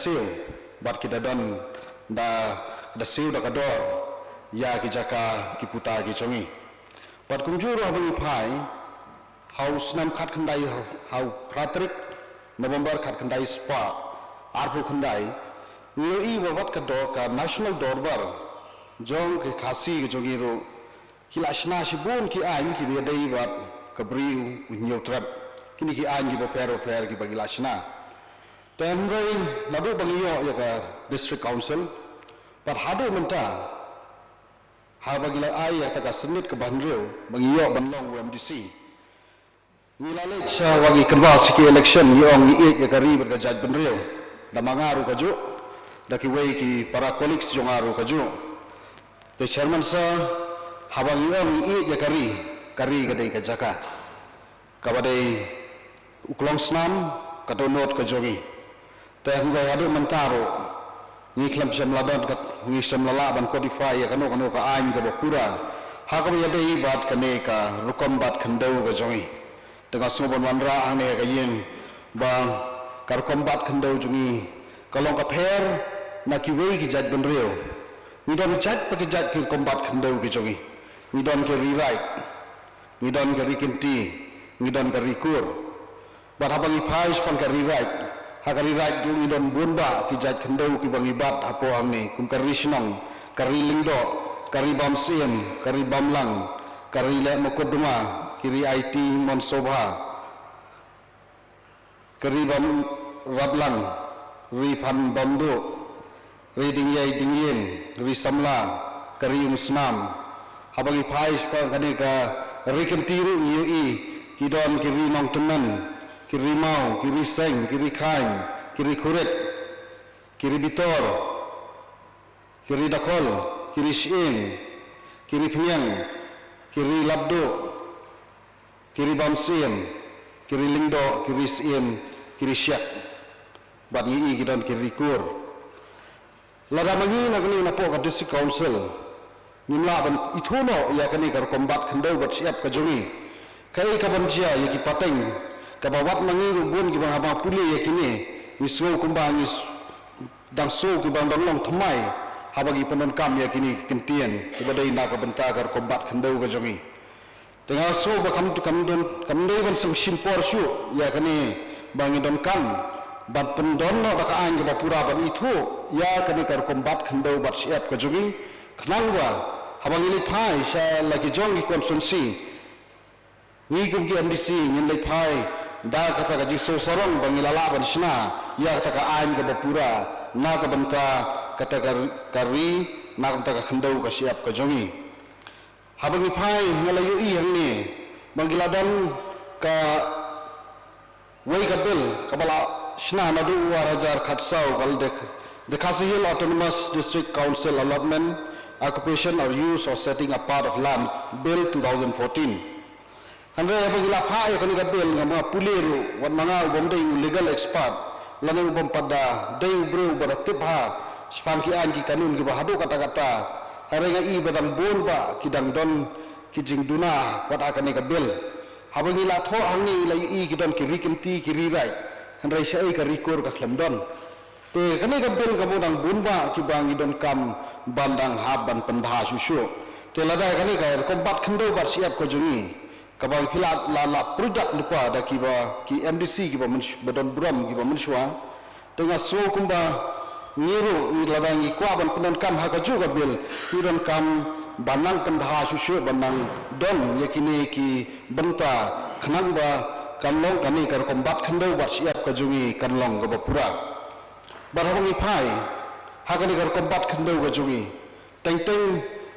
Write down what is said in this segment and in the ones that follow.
siu bat kita don da siu da kador ya ki jaka ki puta ki chongi bat kungjuro bagi pai haus nam khat khandai hau pratrik November khat khandai spa arpu khandai ngoi wabat kador ka national dorbar jong ki khasi ki jogi ro kilashna shibun ki ain ki bedai bat kabriu nyotrat kini ki ain ki bopero per ki bagi lashna Temrei nadu bangiyo ya ka district council par hadu menta ha bagila ai ya ta ka senit ke banrio bangiyo banlong UMDC nilale cha wagi kanwas ki election yong ni ya ka ri berga jaj banrio da mangaru ka ju da ki wei ki para colleagues jong aru ka ju the chairman sir ha bangiyo ni ya ka ri ka dei ka jaka ka badai uklong snam ka donot ka jogi Tapi ada mentaro, ni kelam semladan kat ni semlala ban codify ya kanu ka ain ka bapura. Hakam ya dei bat kane ka rukom bat khandau ka jongi. Tengah suban wanra ane ka yin bang ka rukom bat khandau jongi. Kalong ka pher na ki wei ki jat ban reu. Ni don jat pa ki jat ki rukom bat khandau ki jongi. Ni don ke rewrite. Ni don ke rikinti, ni don ke rikur. Bat habang ipais pan ka rewrite. Hakari raj dung idon bunba ki jaj khandau ki bangibat apo amni kum kari sinong kari lingdo kari bam siem kari bamlang kari le mokoduma kiri IT monsobha kari bam rablang ri phan bamdo ri dingyai dingyen ri samla kari musnam habagi phais pa kani ka ri kentiru yui kidon kiri nong teman kiri mau, kiri seng, kiri kain, kiri kuret, kiri bitor, kiri dakol, kiri sien, kiri penyang, kiri labdo, kiri bamsiem, kiri lingdo, kiri sien, kiri syak, bat ngi gidan kiri kur. Lada mangi na kani na po ka district council, nimla ban ituno ya kani kar kombat khandau bat siap ka jongi. Kai ka banjia ya ki pateng kabawat mangiru gun ki bang abang puli yakini wiswo kumbang is dang so ki bang long thamai habagi panon kam yakini kentien kibadai na ka bentakar kombat khandau ka jongi tengah so ba kam tu kam dei ban sang simpor su yakini bang idon kam ban pendon na ba ka an ba pura ban itu ya kani kar kombat khandau bat siap ka jongi khnangwa habang ini phai sha lagi jongi constituency ni kum ki MDC nyin lai phai da kata ka jiso sorong bangilala ban sina ya kata ka ain ka bapura na ka banta kata kari na kata ka khandau ka siap ka jongi habang ipai ngalayo i hang ni bangiladan ka wei ka bil kabala sina na du warajar khatsau kal the Khasi Hill Autonomous District Council Allotment Occupation or Use or Setting Apart of Land Bill 2014 Andre bagila phai kani ka bel ngama puliru wan manga ubom dei legal expert lana ubom pada dei bro bara tipha spanki angi kanun ki bahadu kata-kata harenga i badam bonba kidang don kijing duna wata kani ka bel habangila tho hangi lai i kidon ki rikinti ki rirai andre sai ka rikur ka khlamdon te kani ka bel ka bodang bonba ki bangi don kam bandang haban pandha susu te lada kani ka kombat khando bar siap ko jungi kabang pilat la product lupa da kiba ki MDC kiba badon buram kiba manusia tengah so kumba ngiru ni ladangi kwa ban penon kam ha ka juga bil hiran kam banang pendha susu banang don yakini ki benta khanang ba kanlong kani kar kombat khandau ba siap ka jungi kanlong ga pura barang ipai ha kani kar kombat khandau ga jungi teng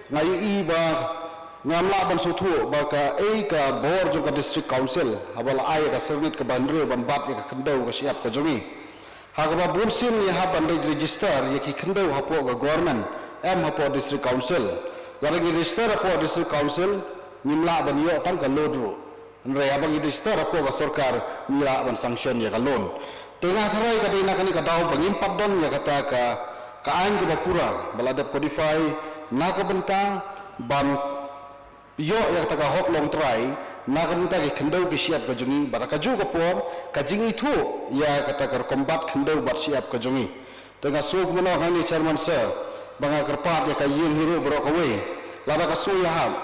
ngai i ba ngamla ban suthu ba ka ka bor jo ka district council habal ai ka service ka bandre ban bat ka khandau ka siap ka jongi ha ka ba bunsin ya ha ban register ya ki khandau ha po ka government ha po district council gara ki register ha po district council nimla ban yo tang ka lodro andre ha bang register ha po ka sarkar nimla ban sanction ya ka loan tengah tharai ka dina kani ka daw bangim padon ya kata ka ain ka pura baladap codify na ka benta ban yo yang taka hok long try na kan ta ki khandau ki siap ka jungi baraka ju ko pom ka jingi thu ya kata kar kombat khandau bat siap ka jungi tengah suku mana kami chairman sir bang kerpat ya kayin hiru berokawai lada kasui hab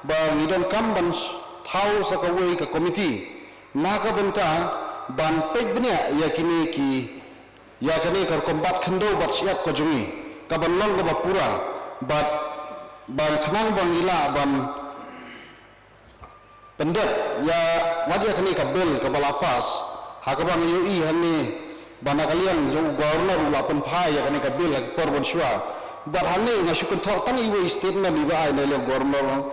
bang idon kam ban tahu sakawai ke komiti naka benta ban pek benya ya kini ki ya kini kar kombat khendo bat siap ko jungi ka ban long ka pura bat ban khnang bang ila ban pendet ya wajah kini ka bel ka balapas hakabang UI hani bana kalian jong governor ulapan phai ya kini ka bel ka porbon shwa but hani ngasukun thok tang iwe statement iba ai le governor.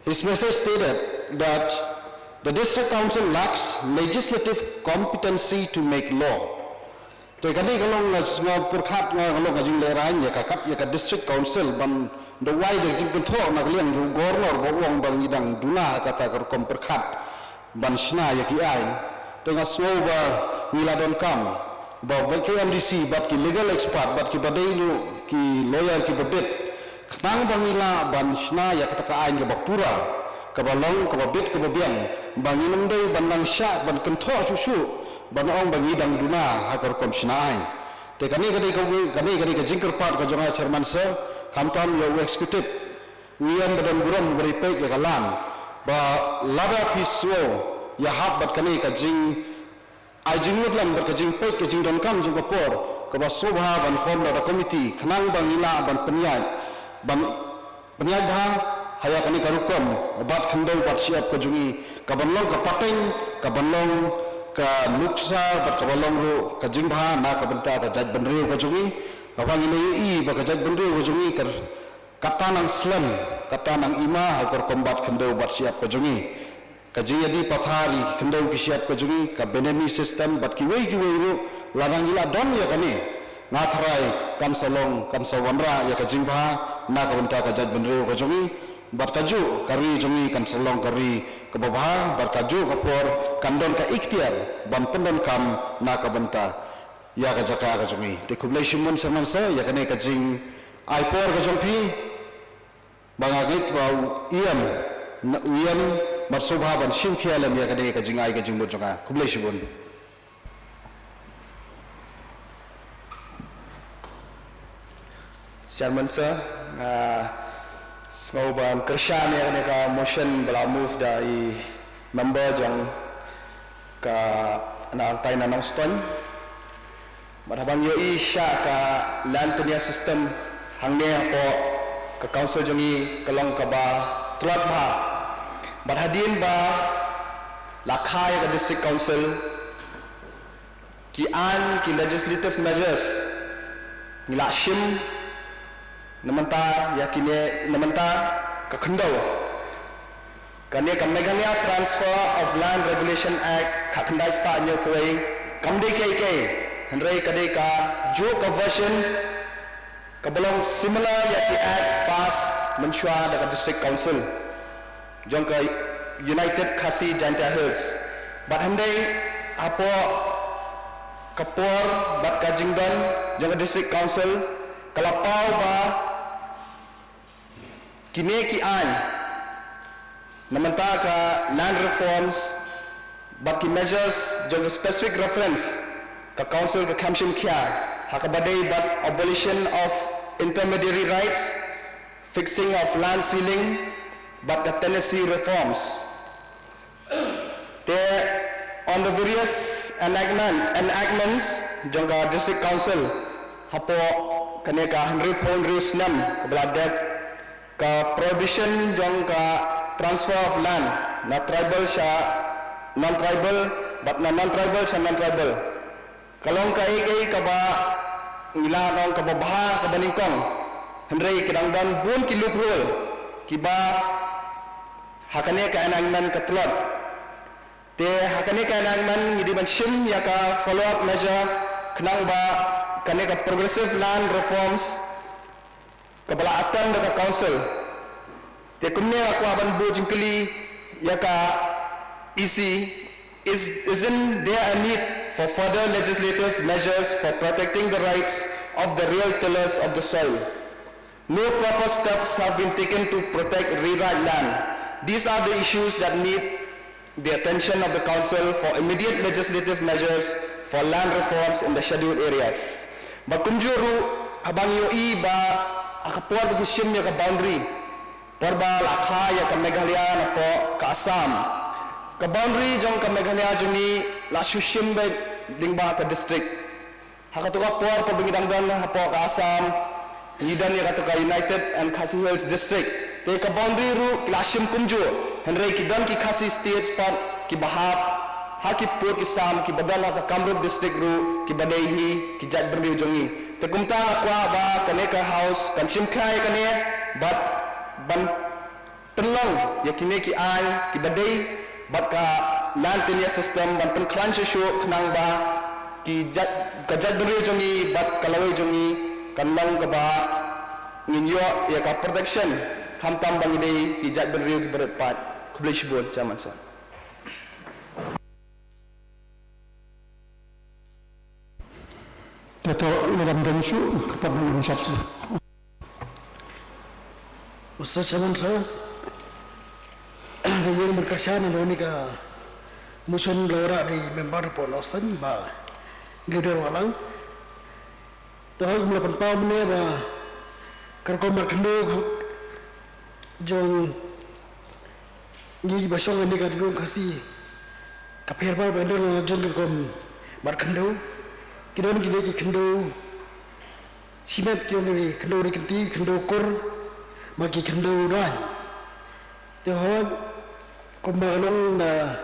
His message stated that the district council lacks legislative competency to make law. To kani kalong nga purkhat nga kalong nga jing leran ya kakap ya ka district council ban the why de jing thok na kalian ju governor bo wong bang idang duna kata kar kom purkhat ban shna ya ki ai to nga slow ba wila don kam ba KMDC bat ki legal expert bat ki badailu ki lawyer ki babet nang bangila ban shna ya kata ka ain ke bapura ka balong ka babet ka babiang banginong dai bandang sya ban kentho susu ban ong bangi dang duna hakar kom shna ain te kani ka jingker part ka jonga chairman sir kamtam ya executive wian badan buram beri pe ya kalan ba lada piswo ya hab bat kani ka jing ai jingud lam bat ka jing pe ka jing don kam jing kapor ka ba sobha ban form da committee khnang bangila ban penyat ban penyat bah haya kani karukom bat khandau bat siap ka jungi ka banlong ka pateng ka banlong ka nuksa bat ka banlong ru ka jingba na ka benta ka jaj banriu ka jungi ka bangile ba ka jaj banriu ka jungi kar kata nang slam kata nang ima hakor kombat khandau bat siap ka jungi ka jiyadi pathari khandau ki siap ka jungi ka benemi system bat ki wei ru lanang ila don ya kani ngatrai kan salong kan sawanra ya ka jingba na ka benta ka jaj banriu ka jungi bat kaju kari jungi kan salong kari ke bawah bat kaju kapor kandon ka ikhtiar ban pendon kam na ka benta ya ka jaka ka jungi te kublai shimun saman sa ya kane ka jing ai por ka jongpi bangagit bau iam na uyan marsubha ban shim khialam ya kane ka jing ai ka jing mo jonga kublai shimun Chairman sir Ngobam kershan ya ka motion bala move dari member jong ka na tai na nong ston marhabang yo isha ka land tenure system hangne po ka council jongi kalong ka ba tulat ba barhadin ba lakhai ka district council ki an ki legislative measures ngilashim namanta yakine namanta kakhandau kane Meghalaya Transfer of Land Regulation Act kakhandai sta nyo koi kamde ke hendrai kade ka jo ka version kabalong similar yaki act pass menshwa daga district council jong ka United Khasi Janta Hills but hendai apo kapor bat ka jingdon jong district council kalapau ba kini ki an namanta ka land reforms baki measures jong specific reference ka council ka kamshim kya hakabadai but abolition of intermediary rights fixing of land ceiling but the tenancy reforms there on the various enactments jong ka district council hapo kane ka 100 phone rules nam kabladek ka prohibition jong ka transfer of land na tribal sha non tribal but na non tribal sha non tribal kalong ka ay ka ba ngila nong ka babaha ka baningkong hendrai kedang dan bun ki loophole ki ba hakane ka enactment ka tlot te hakane ka enactment ngidi ban shim ya ka follow up measure kenang ba kane ka progressive land reforms kabala atan daga council te kumne aku aban bo jingkeli ya ka EC isn't there a need for further legislative measures for protecting the rights of the real tillers of the soil. No proper steps have been taken to protect rewrite land. These are the issues that need the attention of the council for immediate legislative measures for land reforms in the scheduled areas. Bakumjuru abang yoi ba akapuar bagi sim ya ka boundary. Porba lakha ya ka Meghalaya na po ka Assam. Ka boundary jong ka Meghalaya joni la shushim ba lingba ka district. Hakatuka por po bingidangdan na po ka Assam. Idan ya katuka United and Khasi Hills district. Te ka boundary ru klashim kumjo. Henry ki dan ki Khasi states par ki bahap hakipur ki Sam ki badal ka Kamrup district ru ki Badaihi ki Jatbri jongi. Te kumta akwa ba kaneka house kan simkhai kane but ban penlong ya kine ki ai ki Badai bat ka land tenure system ban pen crunch show khnang ba ki Jatbri jongi bat kalawai jongi kanlang ka ba ninyo ya ka protection khamtam bangide ki Jatbri ki berat pat kublish board chaman sa. Dato Madam Damsu, Pagayong Sapsi. Mr. Chairman, sir, ngayon berkasya na doon ka motion lora di member po Austin ba leader walang dahil melapan pa mo ba karko markando jong ngi basong ni ka dulu kasi kapir ba bender na jong kom markando kidon gide ki kendo simet kyo ni kendo ri kinti kendo kor magi kendo ran dahil kumbalong na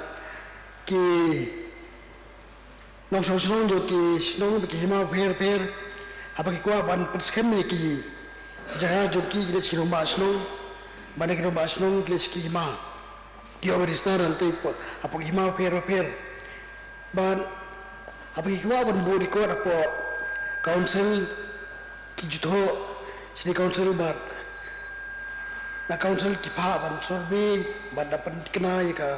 ki nong sosong jo ki snong ki hima per apa ki kwa ban perskem ni ki jaga jo ki gide ki romba snong ban ki romba snong ki hima ki over restaurant pe apa ki hima per ban apa ki kwa ban bodi ko apo council ki jutho sini council ban na council ki pha ban sorbe ban dapat kena ya ka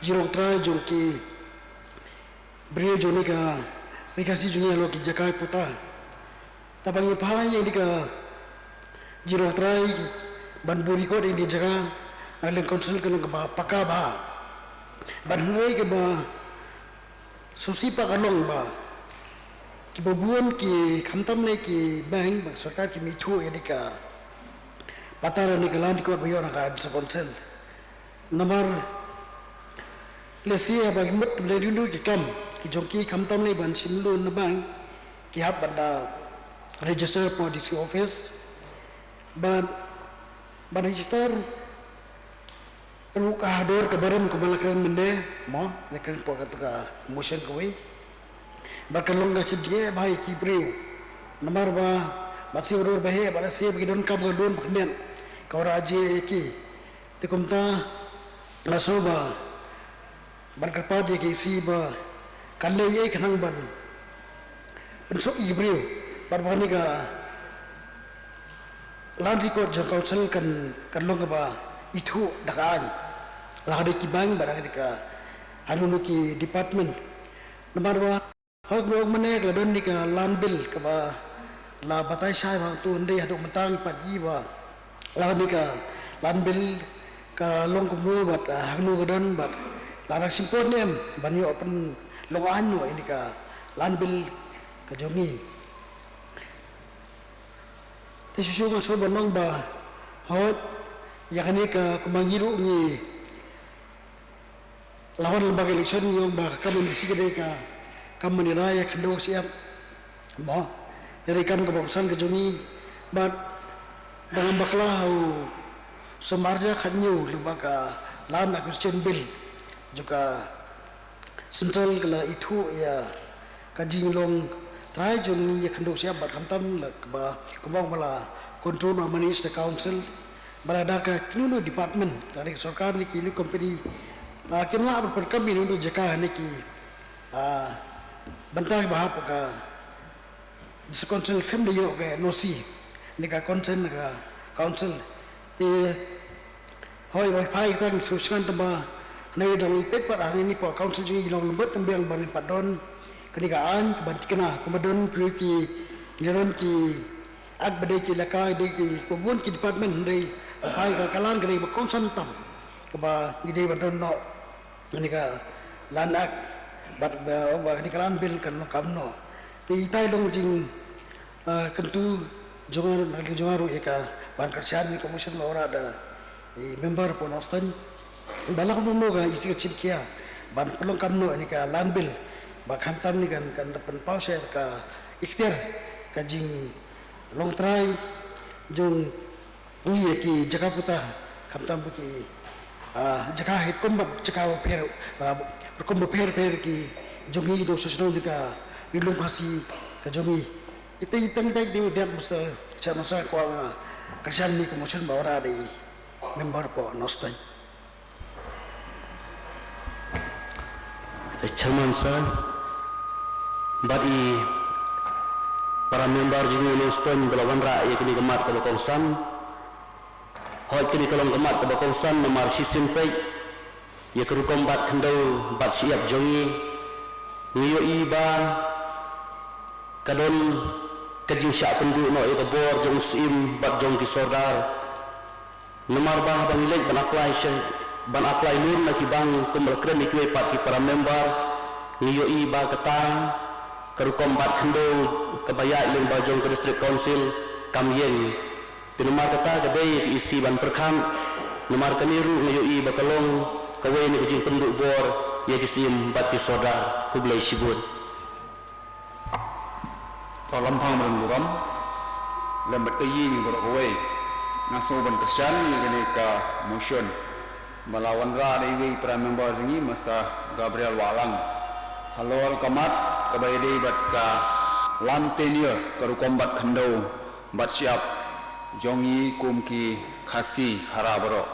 jirong try jong ki brio joni ka rekasi joni lo ki jakai puta tabang pha ye di ka jirong try ban buri ko di jaga aleng council ka ba paka ba ban huai ke ba susi pa kalong ba ki babuan ki khamtam ne ki bank ba sarkar ki mithu ye di ka patara ni kalan ko bayo na ka sa council number lesi ba himmat le dindu ki kam ki jongki khamtam nei ban simlu na bang ki hab banda register for DC office ban register ru ka dor ka baram ko malakran mende mo lekan po ka motion ko wi bakalong ga sidye bhai ki priu number ba batsi urur bahe bala se bigidon kam godon paknen kauraje ki tikumta lasoba barkapa de ki si ba kalle ye khanang ban pensok ibriu barbani ga landri ko jo council kan long ba itu dakaan lade ki bang barang ka hanunu ki department nomor ba hok log mane la don ni ka land bill ka ba la batai sai bang tu ndai hadu matang pat yi ba la ni ka land bill ka long kumru bat hanu gadon bat la rak simpon nem bani open long anu ini ka land bill ka jongi te susu ka so banong ba hot yakni ka kumangiru ni lawan lembaga election yung ba kami disigade ka kami raya kendo siap mo dari kam ka bangsan ka jongi bat dengan baklau semarja kanyu lembaga land acquisition bill juga central kala itu ya kajing long try jong ni kendo siap bat kamtam la ba kumang bala control minister council bala daka kinu department dari sarkar ni kini company kimna ber kami nu jaka ni ki bantang bahap ka council family yo ke nosi ni ka consent ka council te hoi wi pai tang suskan tamba nei dong pet par ani ni po council ji long lembut tembang ban padon kenikaan ban kena kemudian ki niron ki ag badai ki lakai de ki pobun ki department dei pai ka kalan kene ba consent tam ka ba ide ban no ni ka lanak bat ba ni kalan bil kan lo kamno ti tai long jing kentu jongaru eka ban kerjaan ni commission ora ada member pun ostan balak mo ga isi kecil kia ban pelong kamno ni ka lan bil ba khamtam ni kan depan pause ka ikhtiar ka jing long try jong ni ki jaka puta khamtam ki jaka hit kombat jaka pher kombat pher ki jongi do sosno jika ilung pasi ka jongi itu itang di dia masa masa ko kerjaan ni commission ba ora di member po nostan Chairman sir, bagi para member juga nostan belawan rakyat kini kemat ke Bakongsan, hal kini kalau kemat ke Bakongsan nomor sistem pek, ya kerukom bat kendau bat siap jongi, niyo iba, kadon kajing syak penduduk no ekabor jong sim bat jong kisordar, nomor bah bang ilek ban apply nun lagi bang kumbal krem ikwe pat ki para member niyo iba ketang kerukom bat kendo kebayak leng bajong ke district council kamyeng ti nomor kata kedai isi ban perkham nomor kaniru niyo iba kalong kawe ni kajing penduduk bor ya kisim bat ki soda hublai shibun Kalau lampang merenduram, lembat kayi ni berkawai, ngaso ban kerjaan ni kini ke motion, melawan ra dari para member sini mesta Gabriel Walang, halor kamat kebayai bat ka lantenia karu kombat kandau bat siap jongi kumki khasi harabro.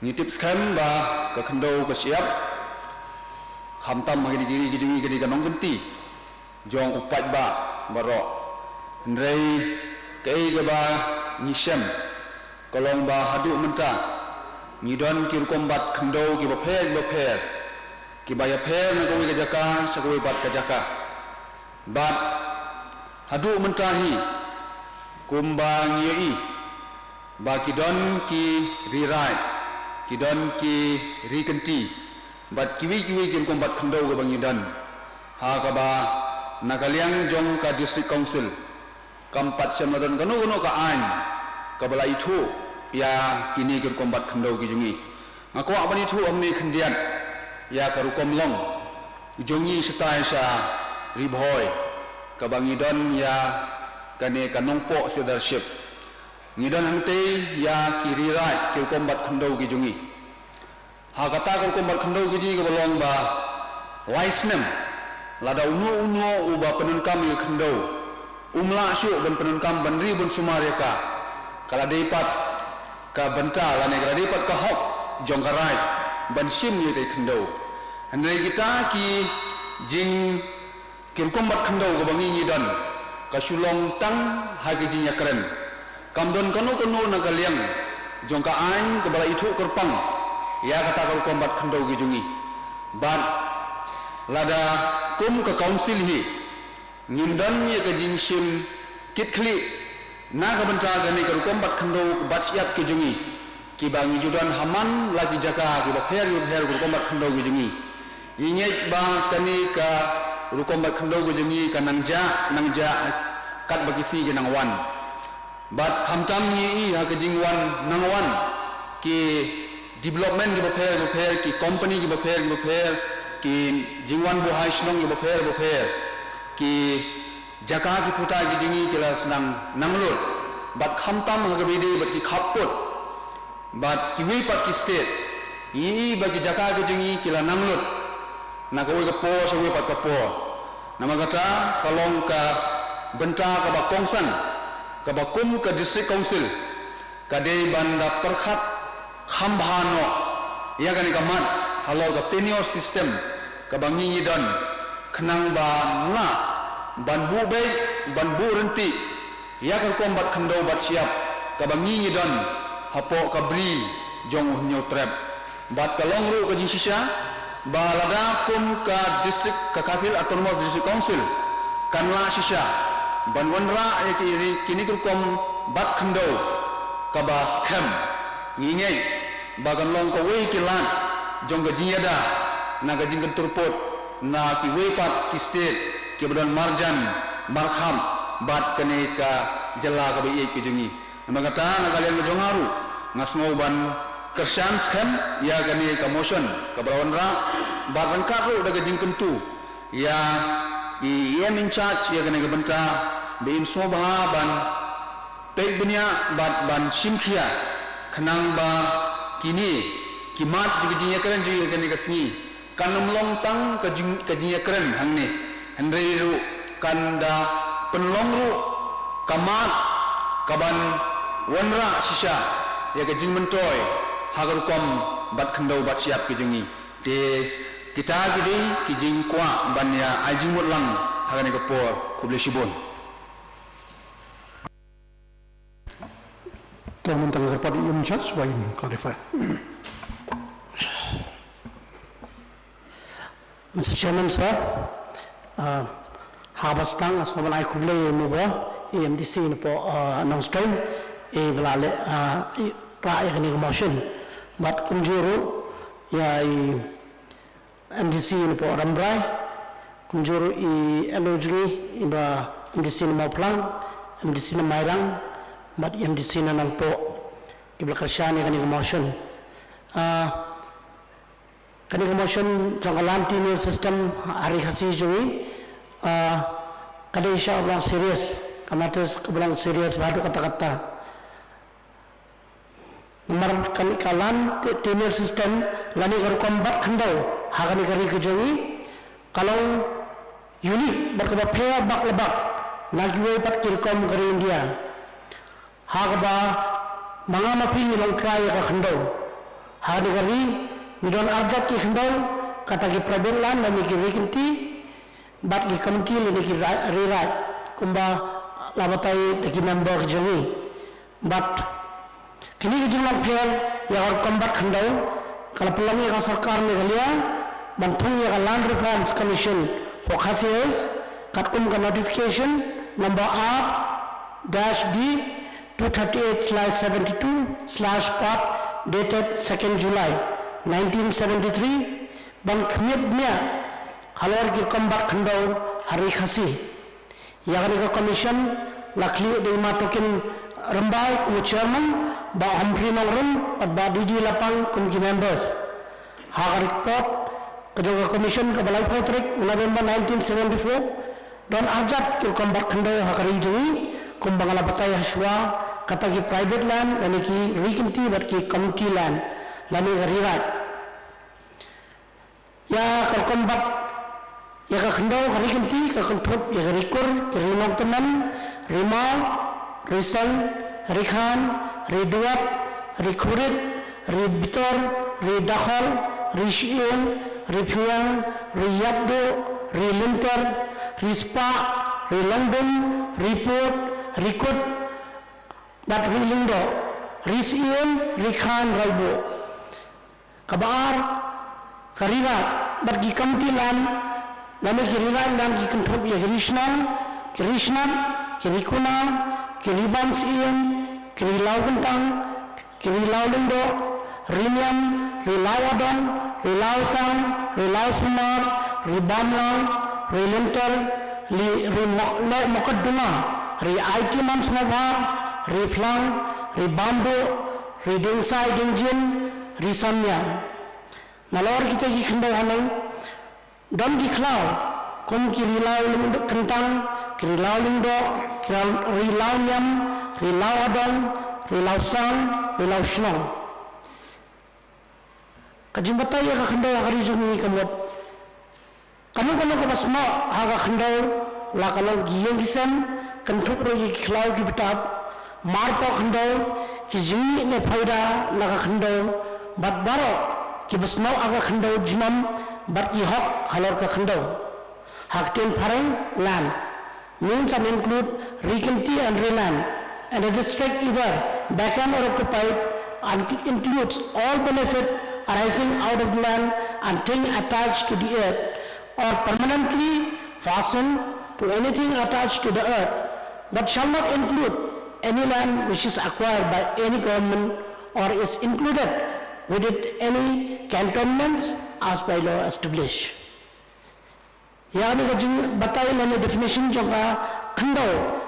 Ni tips kan ba ke kandau ke siap, khamtam magi diri gijungi gedi kanong genti. Jong upat ba barok ndrei kei ke ba nyisem kolong ba hadu menta ngidon kir kombat kendo ki ba pher ki ba ya pher na kowe ke jaka sakoi bat ke jaka bat hadu mentahi kumba ngiyi ba kidon ki rirai kidon ki rikenti bat kiwi kir kombat kendo ke bang ngidon ha ka ba Nakaliang jong ka district council kampat semadon kanu ka an kabala itu ya kini ker kombat khandau ki jungi ngako apani itu amni khandian ya karu komlong jungi setai sa ribhoy kabangidon ya kane kanongpo leadership ngidon hangte ya kirirai ker kombat khandau ki jungi ha kata ker kombat khandau ki ji kabalong ba laisnem lada uno uba penunkam yang kendo umla syuk ban penunkam ban ri ban sumareka kala depat ka benta lane kala depat ka hok jongkarai ban sim ye te kendo andai kita ki jing kin kombat kendo ko bangi ni dan ka sulong tang ha ki jing yakren kamdon kanu na kaliang jongka ain ke bala itu kerpang ya kata ka kombat kendo ki jungi ban lada kum ke council hi ngindan ye ke jingsim kitkli na ka benta gani ka kombat khando bat siap ke jungi ki bangi judan haman lagi jaka ki ba pher ku kombat khando ke jungi inyek ba kani ka kombat khando ke jungi ka nangja kat bagisi ke nangwan bat khamtam ni ha ke jingwan nangwan ki development ki ba pher ki company ki ba pher ki jingwan bu hai snong ki bopher ki jaka ki puta ki jingi ki la senang nanglut bat khamtam ha gabide bat ki khaput bat ki wi pat ki state yi bagi jaka ki jingi ki la nanglut na ko ga po so wi pat ka po nama kata kalong ka benta ka ba kongsan ka ba kum ka district council ka de banda perkhat khambhano ya gani kamat halau ka tenure system ka bangi don khnang ba na ban bu be ban bu renti ya ka kombat khando bat siap ka bangi don hapo ka bri jong nyo trap bat kalong ru ka jing shisha ba lada kum ka district ka kasil autonomous district council kanla shisha ban wanra kini kom bat khando ka ba scam ngingai bagan long ka wei kilan jong ga jinyada na gajing kenturpot na ki wepat ki state ki badan marjan marham bat kene ka jala ka bi ki jungi magata na kalian ngajongaru ngasngo ban kersyans kan ya kene ka motion ka barawan ra bat rangka ko da gajing kentu ya i in charge ya kene ka benta be in soba ban pek dunia ban simkhia khanang ba kini kimat jiginya keren juga kene kasni kanam long tang kajinya keren hangne henry ru kanda penlong ru kamat kaban wanra sisa ya kajing mentoy hagar kom bat khandau bat siap kijingi de kita gidi kijing kwa banya ajing mutlang hagane kapor kuble shibon Tuan Menteri Kepada in charge, why clarify? Mr. Chairman, sir, habastang as kaman ay kublay mo ba EMDC na po announced belale raaya kani motion but kunjuru ya MDC na po rambray kunjuru elogi iba MDC na maplang MDC na mayrang but MDC na nang po kiblakasyani kani motion kani motion jangkalan tinil system hari khasi jui kada isya abang serius kamatis kebelang serius baru kata-kata nomor kani kalan tinil system lani garu kombat khandau hakani kari kejui kalau unit berkebapaya bak lebak nagiwe pat kirkom kari India hakaba mga maping ilang kaya ka khandau hakani kari midon arjat ki khandau kata ki prabelan lani ki rikinti bat ki committee lani ki rirat kumba labatai ki member kejui bat kini kejumlah pihak yang kombat khandau kalau pelangi ka sarkar Meghalaya bantung ya Land Reforms Commission for Khasias katkum ka notification number R-D 238/72/part dated 2nd July 1973 ban khmibnya halor ki kombat khandau hari khasi yakni ka commission lakli de matokin rambai ku chairman ba Humphrey Nongrum at ba Didi Lapang kum ki members ha report kejaga commission ka balai potrik November 1974 dan ajat ki kombat khandau hakari jui kum bangala batai haswa kata ki private land lani ki rikinti bat ki community land lani garirat ya ka kombat ya ka khandau rikinti ka kontrop ya rikur ki rinong tenan rimal risal rikhan riduat rikurit ribitor ridakhal rishiun riphiang riyabdo rilinter rispa rilangdum ripot rikut bat rilindo risiun rikhan raibo kabar karirat bat gi kampilan nami kiriran dan gi kontrop ya krishna kirikuna kiriban siun kirilau bentang kirilau lindo rinyam rilawadon rilau sang rilau sumar ribamlang rilinter ri mokaduna ri IT mansnava ri flang ri bambu ri dingsai dingjin ri samya nalor kita ki khandau hanai dam ki khlau kom ki rilau lindo kentang ki rilau lindo rilau nyam rilau adon rilau sang rilau shnong kajimbata ya khandau hari jumi kamot kamu kabasma haga khandau la kalau giyeng kisam kentup rogi khlau ki betap marpa khandau ki jini ne phaida la khandau bat baro ki basnau aga khandau junam bat ki hok halor ka khandau hak ten pharang land means and include regency and reland and a district either vacant or occupied and includes all benefit arising out of the land and thing attached to the earth or permanently fastened to anything attached to the earth, but shall not include any land which is acquired by any government or is included with it any cantonments as by law established. Yani kajing batai lani definition jonga khando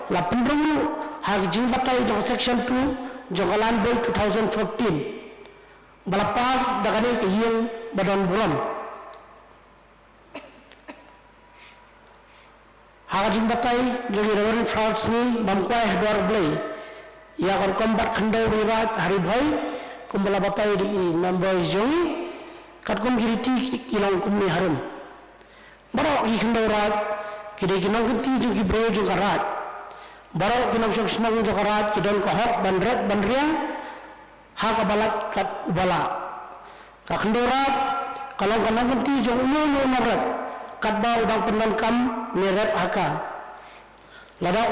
la pendrungu hajing batai jonga section 2 jonga land bill 2014 balapas dagani kiyeng badan bulan hajing batai jongi reverend frauds ni bamkwai hadwar blai ya kor kombat khando riwat hari bhai kumbala batai di number jongi katkum giriti kilang kumni harum Barok ki khandau rat kidai kinong kinti jung ki bro jung karat barok kinong sok senang jung karat kidon kohok bandret bandriang ha ka balat kat ubala ka khandau rat kalau kanang kinti jung ulu narat kat ba udang pendan kam neret haka lada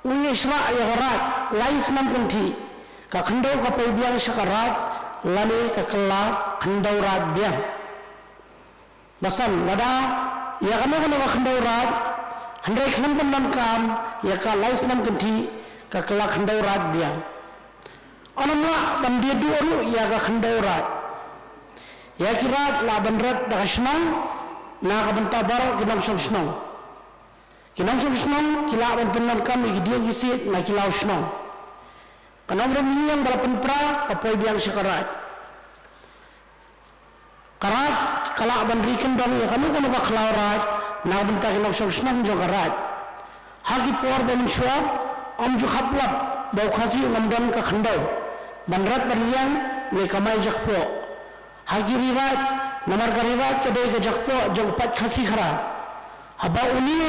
ulu isra ya karat lai senam kinti ka khandau ka pai biang sakarat lani ka kelak khandau rat biang Basan wada ya kanu kanu khandau rat handai khan ban kam ya ka lais nam kanthi ka kala khandau rat dia anamla ban dia du ya ka khandau rat ya kirat la ban rat da snang na ka ban tabaro kinam song snang kila ban penam kam gi dia gisit na kilau snang kanam ram yang balapan pra ka poi biang sekarat karat kala ban riken dong ya kanu kanu baklau rat na benta kinok sok snang jo karat hagi por ban shwa om ju khaplap bau khaji ngamdan ka khandau banrat bariang le kamai jakpo hagi riwat namar ka riwat ke dei ka jakpo jong pat khasi khara haba uni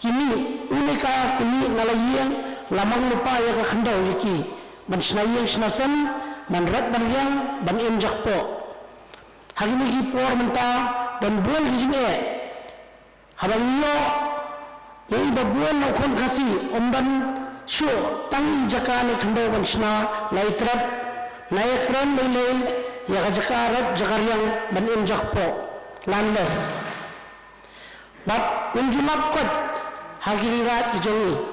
kini uni ka kini nalayang lamang lupa ya ka khandau yaki ban snayang snasan banrat bariang ban im jakpo Hari ini por mentah dan bulan hijau habang iyo yang iba bulan nak kon kasi omban show tang jakan khando bansna laitrat naikran lele ya jakarat jakariang ban im jakpo landless bat menjulap kot hagirirat jongi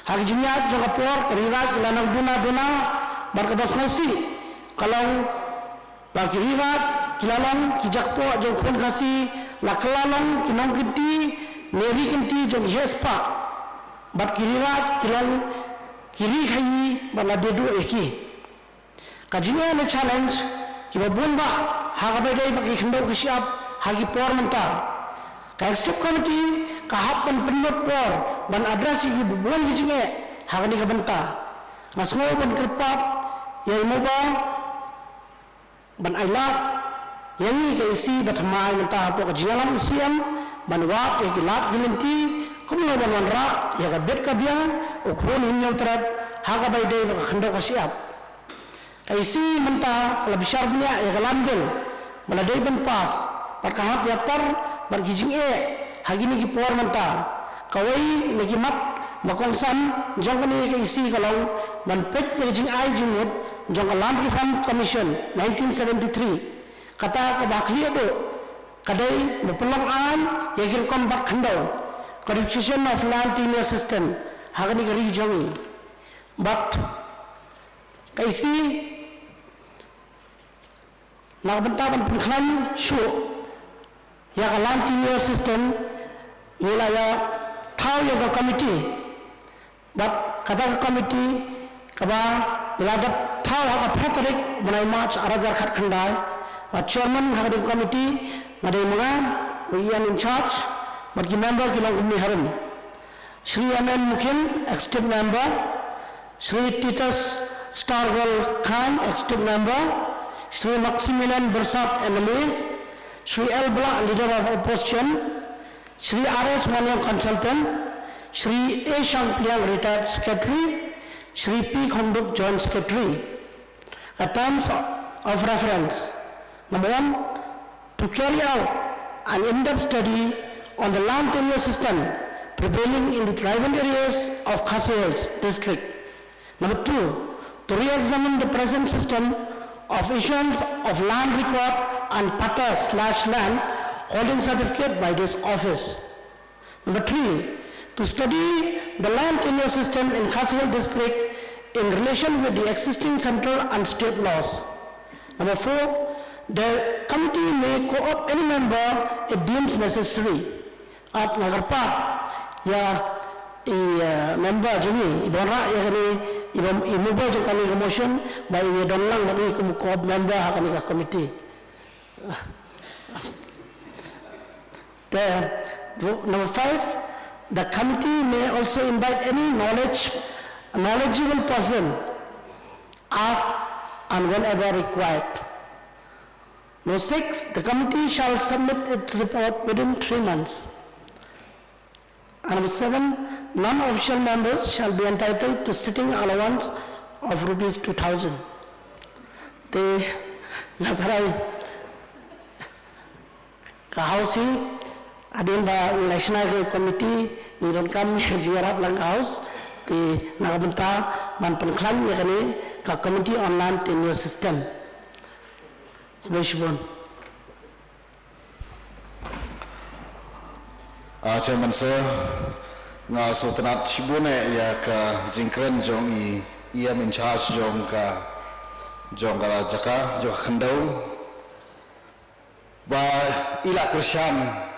hagijinyat jakapor karirat lanang duna barkabas nasi kalau bagi riwat kilalang kijakpo jong kon kasi la kelalang kinong kinti neri kinti jong hespa bat kiriwat kilang kiri khai bala dedu eki kajinya na challenge kibabun ba hagabai dai bagi khandau kisiap hagi por menta ka step committee kahap pan penot por ban adrasi kibabun kijinge hagani ka benta nasngo ban kerpat yai moba ban ailak yangi ke isi bathamai menta hapo ka jingalam usiam ban wap ke gilat gilinti kumno ban wanra ya ka bet ka biang ukhon hinyam terat haga bai dei ka khando ka siap ka isi menta la bishar bunya ya ka lambil mala dei ban pas par kahap yatar bar gijing hagini ki por menta kawai lagi mat makongsan jongani ke isi kalau ban pet ke jing ai jingut jong Land Reform Commission 1973 kata ka bakhi ado kadai mupulang an yagir kom bak khando codification of land tenure system hagani gari jongi but kaisi na benta ban khlan shu ya land tenure system yela ya thau ya committee but kata committee kaba ladat thau ha patrick banai march arajar khat khandai chairman ha committee ngade mangan we are in charge but the member kilong umni harum Shri Amen Mukhin executive member Shri Titus Starwell Khan executive member Shri Maximilian Bersat MLA Shri L Bla leader of opposition Shri R.S. Maniam consultant Shri A. Shampiang retired secretary Shri P. Khonduk joint secretary terms of reference number 1 to carry out an in-depth study on the land tenure system prevailing in the tribal areas of Khasi Hills district. Number 2, to re-examine the present system of issuance of land record and pata/land holding certificate by this office. Number 3, to study the land tenure system in Khasi Hills district in relation with the existing central and state laws. Number 4, the committee may co-opt any member it deems necessary. At nagarpat, ya member juni ibonra ya kani imuba jo kani motion by ye donlang mani co-op member hakani ka committee. Number 5, the committee may also invite any knowledgeable person as and whenever required. Number 6, the committee shall submit its report within 3 months. And number 7, non-official members shall be entitled to sitting allowance of rupees 2,000. The Natarai Kahausi adin ba national committee iron kam jiarap lang house the nagabenta man penklan ya kani ka committee online tenure system Wishbon Chairman sir nga sultanat shibune ya ka jingkren jong ia in charge jong ka jaka jong khandau ba ila krishan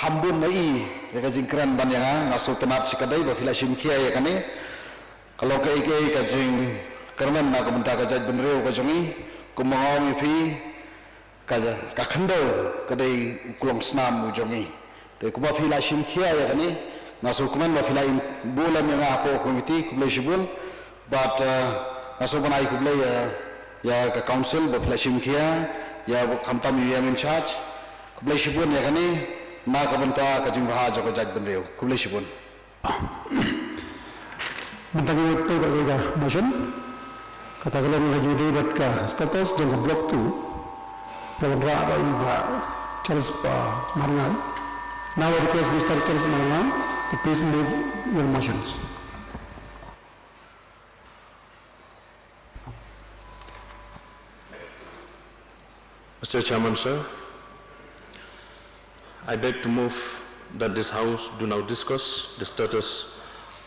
Hambun mai ya kajingkran banyanga ngasultanat sikadai ba phila simkhia ya kane kalau ka kajing karman na kabenta ka jaj benreu ka jongi kumangong ipi ka khando kadai kulong snam u jongi te kuba phila simkhia ya kane ngasulkuman ba phila bulan yang apo komiti kublai sibun but ngasulbanai kublai ya ka council ba phila simkhia ya khamtam yam in charge kublai sibun ya kane na kabenta kajing bahaja ko jaj benreu kublai sibun Mentang itu berbeda motion katakanlah lagi debat ke status dengan blok 2 pemerintah apa iba Charles Marangan. Now I request Mr. Charles Marangan to please move your motions. Mr. Chairman, sir, I beg to move that this House do now discuss the status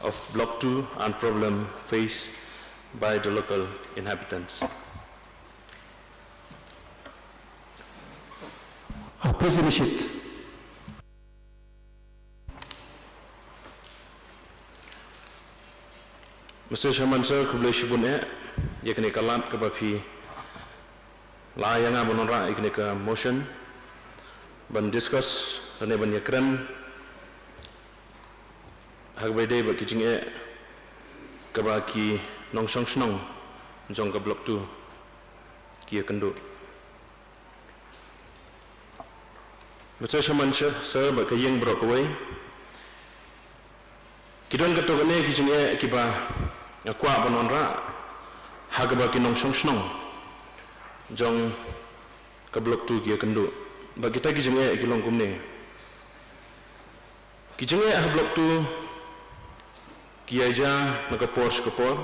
of Block 2 and problem faced by the local inhabitants. Please initiate. Mr. Chairman, sir, kublai shibune yakni kalat kabapi la yang abonora yakni ka motion ban discuss dan ban yakran hagbede ba kijinge kabaki nong song snong jong ka block 2 kia kendo Mr. Chairman, sir, ba kayeng brokaway kidon kato kane kijinge kiba akwa banonra hagabaki nong song snong jong ka block 2 kia kendo ba kita kijinge kilong kumne kijinge ah block 2 kia ja nakapor skapor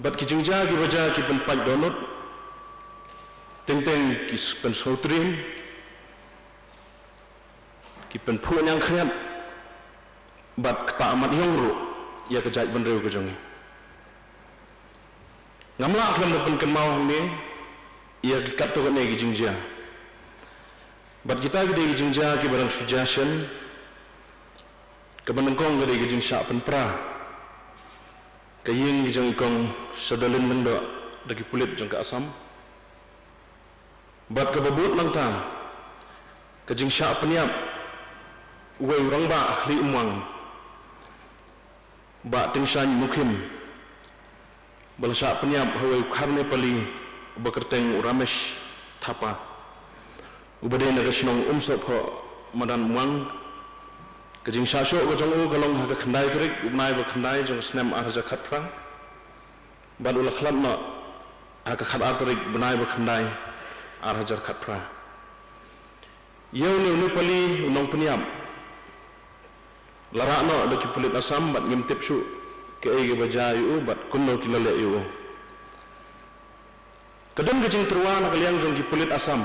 bat kijingja ki baja ki penpat donut teng-teng ki pensotrim ki penpu yang khiat bat kata amat yongru ya kejait benreu kejongi ngamla akan depan kemau ni ia kikat to kene kijingja bat kita gede kijingja ki barang suggestion kebenengkong gede kijing syak penpra kaying kijing ikong sedalin mendo dagi pulit jong ka asam bat kebabut lang ta kijing syak peniap wei urang ba akhli umang ba tingsan mukim balsa peniap wei kharne pali bekerteng uramesh thapa ubade na gasnong umsop ho madan muang kajing sasho ko jong galong ha khandai trik ubnai ba khandai jong snem arja khatpra bad ul khlam no ha ka khat artrik bunai ba khandai arja khatpra yau ni pali unong peniap lara no da ki pulit asam bat ngimtip su ke ege bajayu bat kunno kilale yu kadang kajing terwa na kaliang jong ki pulit asam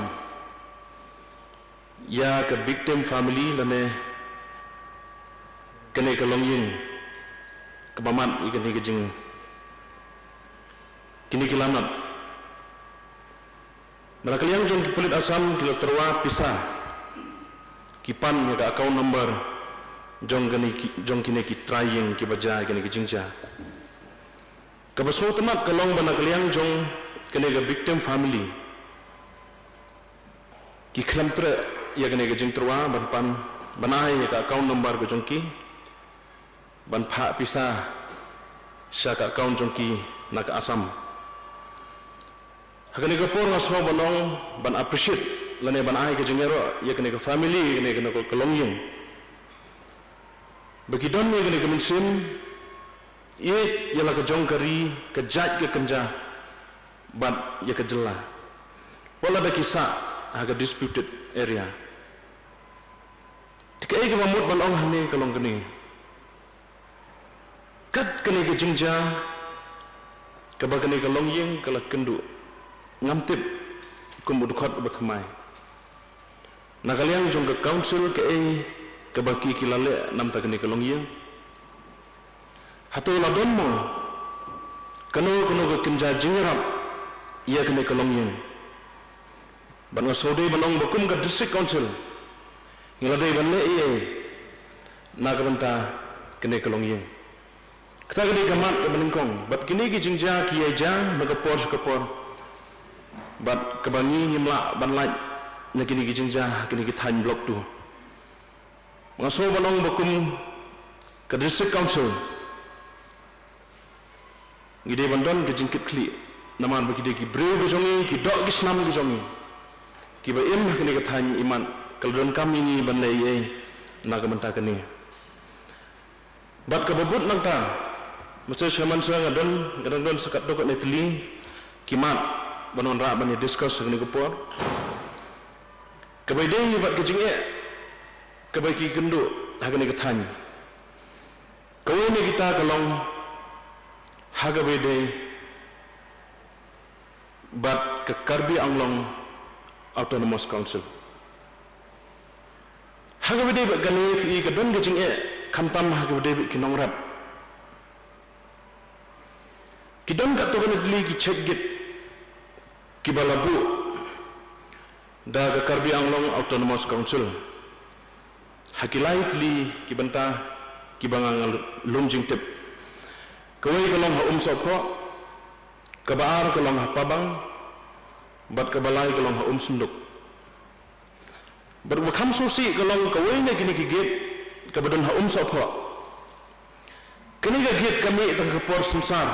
ya ke victim family lane kene kalong yin kebamat ikani kajing kini kilamat Merakaliang jong ki pulit Assam ki terwa pisah kipan ya ka account number jong kini ki trying ki baja kini ki jingja kabasmo temat kalong banakaliang jong kini ka victim family ki klamtre ya kini ka jingterwa ban pan banai ya ka account number ko jong ki ban pha pisah sya ka account jong ki nak Assam hakani ka por ngasmo banong ban appreciate lane ban ai ka jingero ya kini ka family kini ka kalong yung bagi don ni kini ka mensim ye yala ka jong kari ka jaj ka kenja ban ya ka jela wala da kisah haga disputed area tikai ka mamut ban ong hane kalong kini kat kini ka jingja ka ba kini kalong yung kala kendu ngamtip kumudukhat bathamai nakaliang jong ka council ke kabaki kilale nam takni kalong yang hato ladon mo kano ka kinja jingrap ia kene kalong yang ban sode banong bakum ka district council ngilade banle ie nagabanta kene kalong yang kata kene gamat ka baningkong bat kini ki jingja ki jang magapor skapor bat kabangi nyimla banlaj na kini ki jingja kini ki than block tu ngaso banong bakum ke district council ngide bandon ke jingkit kli naman bagi ki breu ke jongi ki dok ki snam ke jongi ki ba im kini ke than iman kaldon kami ni banlai e na ka menta kini bat ka babut nang ta mesti shaman sa ngadon sekat dok ne tli kimat banon ra ban discuss kini ko por kabai dei bat ke jinge kabai ki kendo hagane ke than kau ni kita kalong hagabai dei bat ke Karbi Anglong Autonomous Council hagabai dei bat gane fi ke don ke jinge kamtam hagabai dei ki nongrap ki don ka to gane tli ki check git ki balabu da ke Karbi Anglong Autonomous Council hakilai tli ki banta ki bangang lungjing tip kawai kalong ha sopho kabaar kalong ha pabang bat kabalai kalong ha sunduk berbakham susi kalong kawai ne kini ki gate kabadon ha sopho kini ka gate kami tang kapor sensar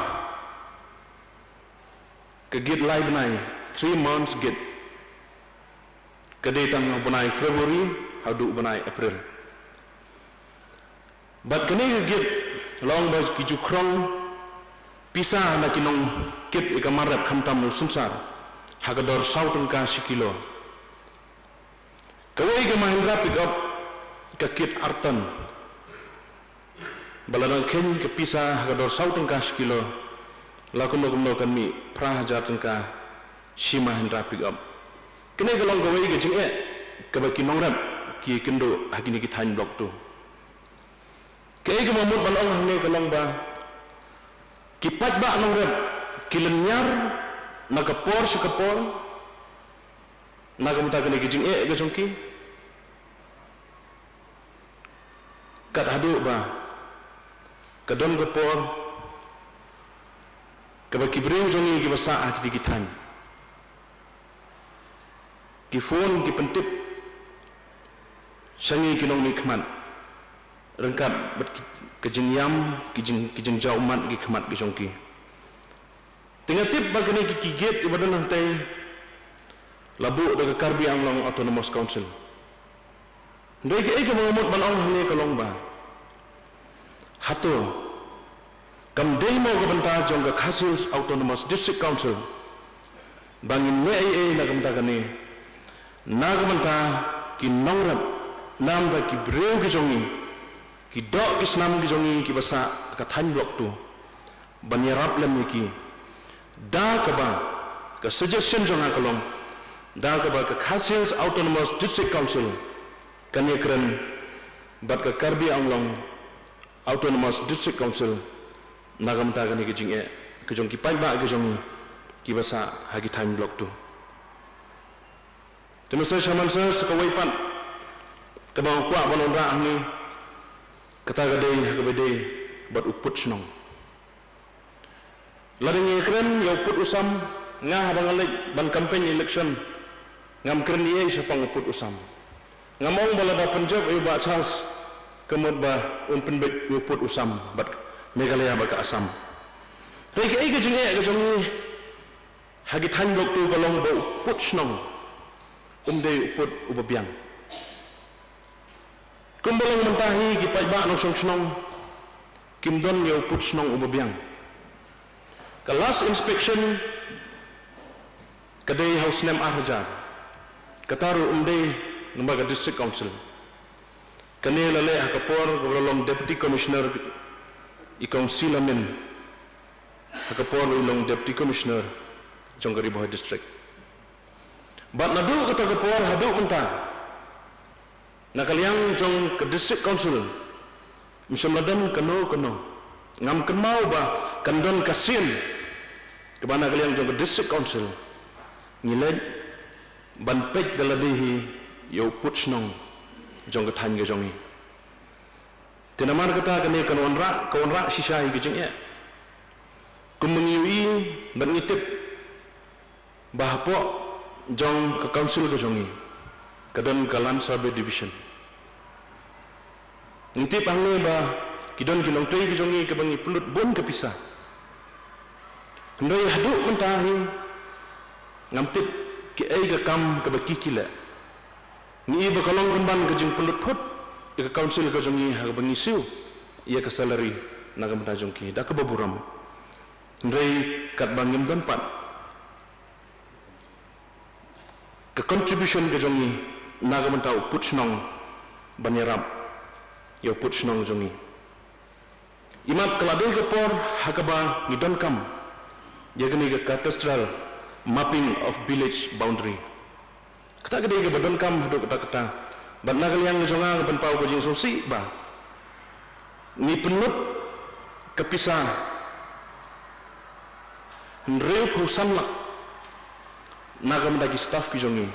ke gate lai benai 3 months gate kadai tang benai February hadu benai April bat kini ka gate long ba ki jukrong pisah na kinong kit ikamarap kamtam sensar hagador sauteng ka sikilo kawai ka mahindra pick up ka kit artan baladang ken ke pisah hagador sauteng ka sikilo lakon kami prahajar tengka si mahindra pick up kene galong kawai ka jinge ka ba kinong rap ki kendo hakini ki than block tu kaya ke mamut ban Allah ne kalong ba kipat ba nong rep kilenyar naga por sekapor naga muta kene kijing ke jongki kat hadu ba kadon gapor kaba kibreu jongi ki basa akiti kitan ki phone ki pentip sangi kinong nikmat rengkat kejing yam kejing jauman ki khmat ki jongki tengah tip bagane ki kiget ibadan nantai labu daga Karbi Anglong Autonomous Council ndai ke mamut ban Allah ne kalong ba hato kam dei mo ga banta jongga Khasil Autonomous District Council bangin ne na gamta kane na gamta ki nongrap nam da ki breu ki jongi ki dok Islam ki jongi ki basa ka than blok tu banyarap lam ki da ka ba ka suggestion jonga kalong da ka ba ka Khasil Autonomous District Council kanyekran bat ka Karbi Anglong Autonomous District Council nagam ta gani ki jinge ki jong ki pai ba ki jongi ki basa ha ki than blok tu Temasa shamansa sekawai pan kabang kuat balon rak ni kata gadai kabadai buat uput senong. Lading yang keren ya uput usam ngah abang alik ban campaign election ngam keren dia siapa uput usam. Ngamong balada Punjab ayu ba Charles kemud ba penbet uput usam bat Meghalaya ba ka Assam. Rei ke jeng ni hagi than blok tu balong ba uput senong. Umdei uput ubabiang. Kumbalong mentahi kipai ba no song senong kimdon ya uput senong ubabiang. Ke last inspection kadai house nem Arhajar kataru umdei lembaga district council kani lale hakapor golong deputy commissioner ikong silamin hakapor ulong deputy commissioner Jonggari Bohai district. Bat nadu kata kapor hadu mentah. Nakaliang jong ke district council. Misamladan kano. Ngam kenmau ba kandon kasin. Kebana kaliang jong ke district council. Ngilad ban pek daladihi yau put senong jong ke tan ke jongi. Tinamar kata kani kawan rak sisai ke jeng ya. Kumengiwi ban ngitip bahpo jong ke council ke jongi kadon kalan survey division ngitip angle ba kidon kinong tei ke jongi ke bangi pulut bon ke pisah ndai hadu mentahi ngamtip ke ai ke kam ke baki kila ni ba kalong kumban ke jing pulut phut ke council ke jongi ha bangi siu ia ke salary naga menta jongki dak ke baburam ndai kat bangim don pat ke contribution ke jongi naga mentau put senong banyarap yo put senong jongi imat kelade ke por hakaba ngidon kam jagani ke cadastral mapping of village boundary kata gede ke badon kam hadu kata bat nagal yang jonga ban pau ke jing sosi ba ni penut kepisah ndreu phusan lak naga mendaki staff ki jongi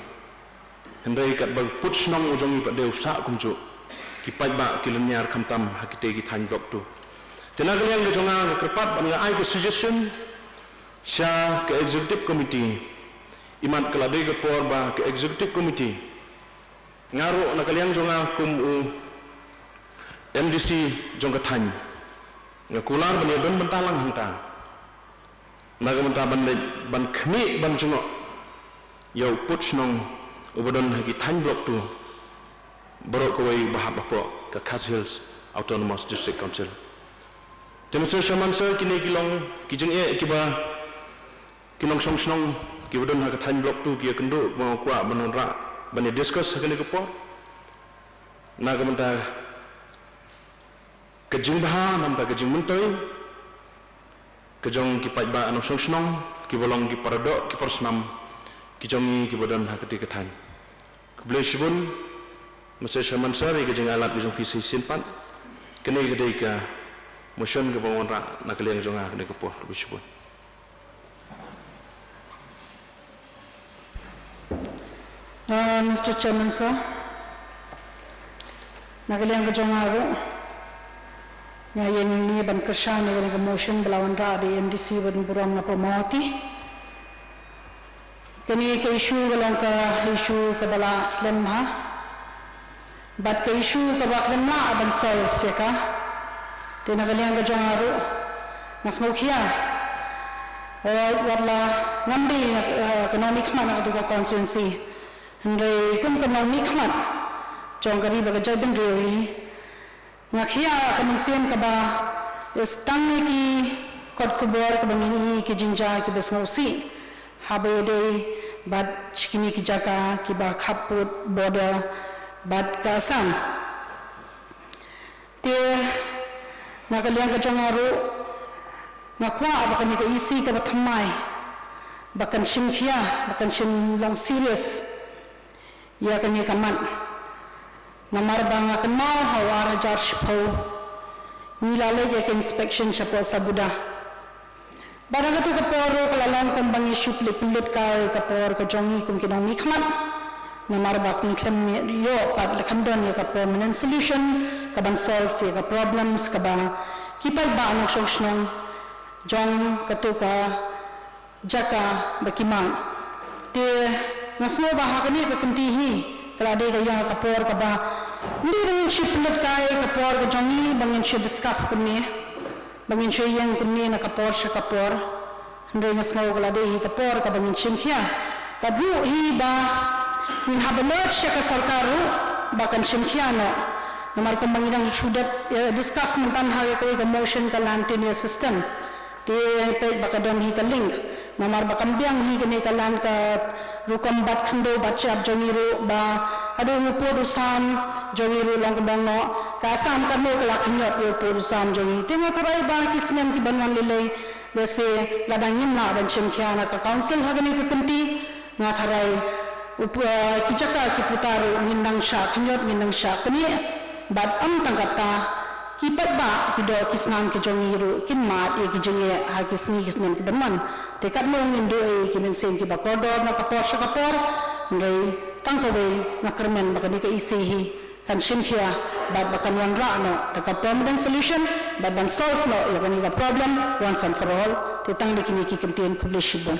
hendai kat bag put senong jongi pak deu sa kumcu ki pai ba ki lenyar khamtam hakite ki than dok tu tenaga yang jonga kerpat ban ai ke suggestion sha ke executive committee imat kelade ke por ba ke executive committee ngaru nakaliang jonga kum MDC jongka than ngakular ban don bentalang hanta naga menta ban khmi ban jongo yau put senong ubadon hagi than blok tu borok kawai bahap apo ke Khas Hills Autonomous District Council. Temasa shamansa kini kilong kijeng kiba kinong song senong kibadon hagi than blok tu kia kendo mau kwa banonra bani discuss hagi kepo naga menta kejing baha namta kejing mentoi kejong kipai ba anong song senong kibolong kiparadok kiparsnam kijongi kibadan hakati ketan keblai shibun masa shaman sari kejeng alat kejong pisi sinpan kene kedai ka motion ke bangun rak nakaliang jonga kene kepoh keblai shibun Mr. Chairman sir nakaliang kejong aro ngayon ni ban kersan ni kene motion belawan rak di MDC ban buram na pemoti kini ke isu galong ka isu ka bala Islam ha bat ke isu ka baklan na aban solve ya ka tinagalian ka jangaro mas ngokhia wala ngambi economic man ka constituency ndai kum economic man jong gari ba ka jabin rewi ngakhia kamansiam ka ba istang ki kod khubor ka bangini ki jinja ki besngausi habede bad chikini ki jaka ki ba khaput border bad ka Assam te nakaliang ka jangaro nakwa abakan ka isi ka bathamai bakan shinkhia bakan shin long serious ya kan kaman namar bang akan mau hawar jar shpo nilale ke inspection shapo sabuda barang itu kaporo kalalang kembang isu pelit ka kapor ka jongi kum kinong mikmat namar bak ni krem yo pat lekam don ya ka permanent solution ka ban solve ya ka problems ka ba kipai ba anak sosnong jong katuka jaka bakimang te ngasno ba hakani ka kantihi kala de ka ya ka por ka ba ni bangin shiplet kai ka por ka jongi bangin shi discuss kunni bangin shi yang kunni na ka por sha ka por ndai ngasno kala de ka por ka bangin shimkhia padu hi ba min habelat sha ka sarkaru bakan shimkhia no namar ko bangin sudah discuss mentan ha ko ka motion ka lantin system te pe bakadon hi ka link namar bakam biang hi kene kalan ka rukam bat khando bachap jongiru ba adu podu sam jongiru long bangno ka sam ka mo kala khnyot yo podu sam jongi tenga tharai ba kisnem ki banwan lele lese ladangin na ban chem khiana ka council hagani ka kanti nga tharai kijaka ki putaru nindang sha khnyot nindang sha kani bat am tangkata kipat ba kido kisnam ki jongiru kinmat e ki jonge ha kisni kisnem ki banman te kat mo ngindo e ki mensen ki ba kodor na kapor sa kapor ngai tangkawe na kermen baka di ka isihi kan shimkhia bad baka wan ra no ka permanent solution bad ban solve no ya kani ka problem once and for all te tang de kini ki kentien kublishibo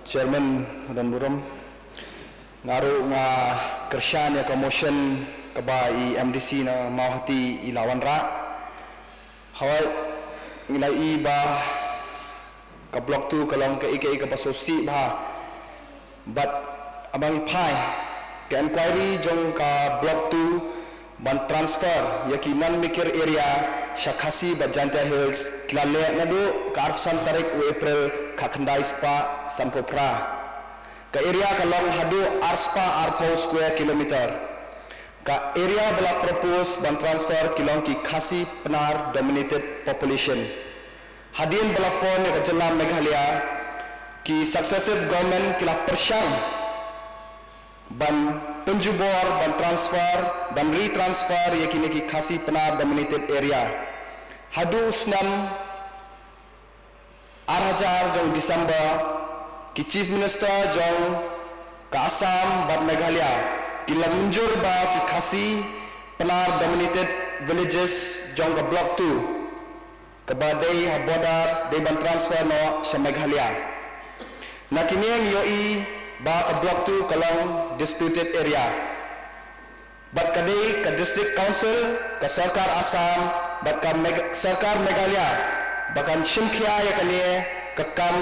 Chairman Madam Buram ngaru nga kershan ya ka motion kaba i MDC na mauhati ilawan ra hawai ngilai i ba ka block 2 kalong ka ike ka pasosi ba but abang pai ka inquiry jong ka block 2 ban transfer yakinan mikir area Shakhasi ba Janta Hills kilale nadu ka arsan tarik April ka khandai spa sampopra ka area kalong hadu arspa arpo square kilometer ka area bala propose ban transfer kilong ki khasi penar dominated population hadin bala phone ka jala Meghalaya ki successive government kila persyang ban penjubor ban transfer ban retransfer yakini ki khasi penar dominated area hadu usnam arhajar jong December ki chief minister jong ka Assam ban Meghalaya kila munjur ba ki khasi penar dominated villages jong ka block 2 ka badai border de ban transfer no sa Meghalaya na kini ang yoi ba ka block 2 kalong disputed area bat kadai ka district council ka sarkar Assam bat ka sarkar Meghalaya bakan shimkhia ya kani ka kam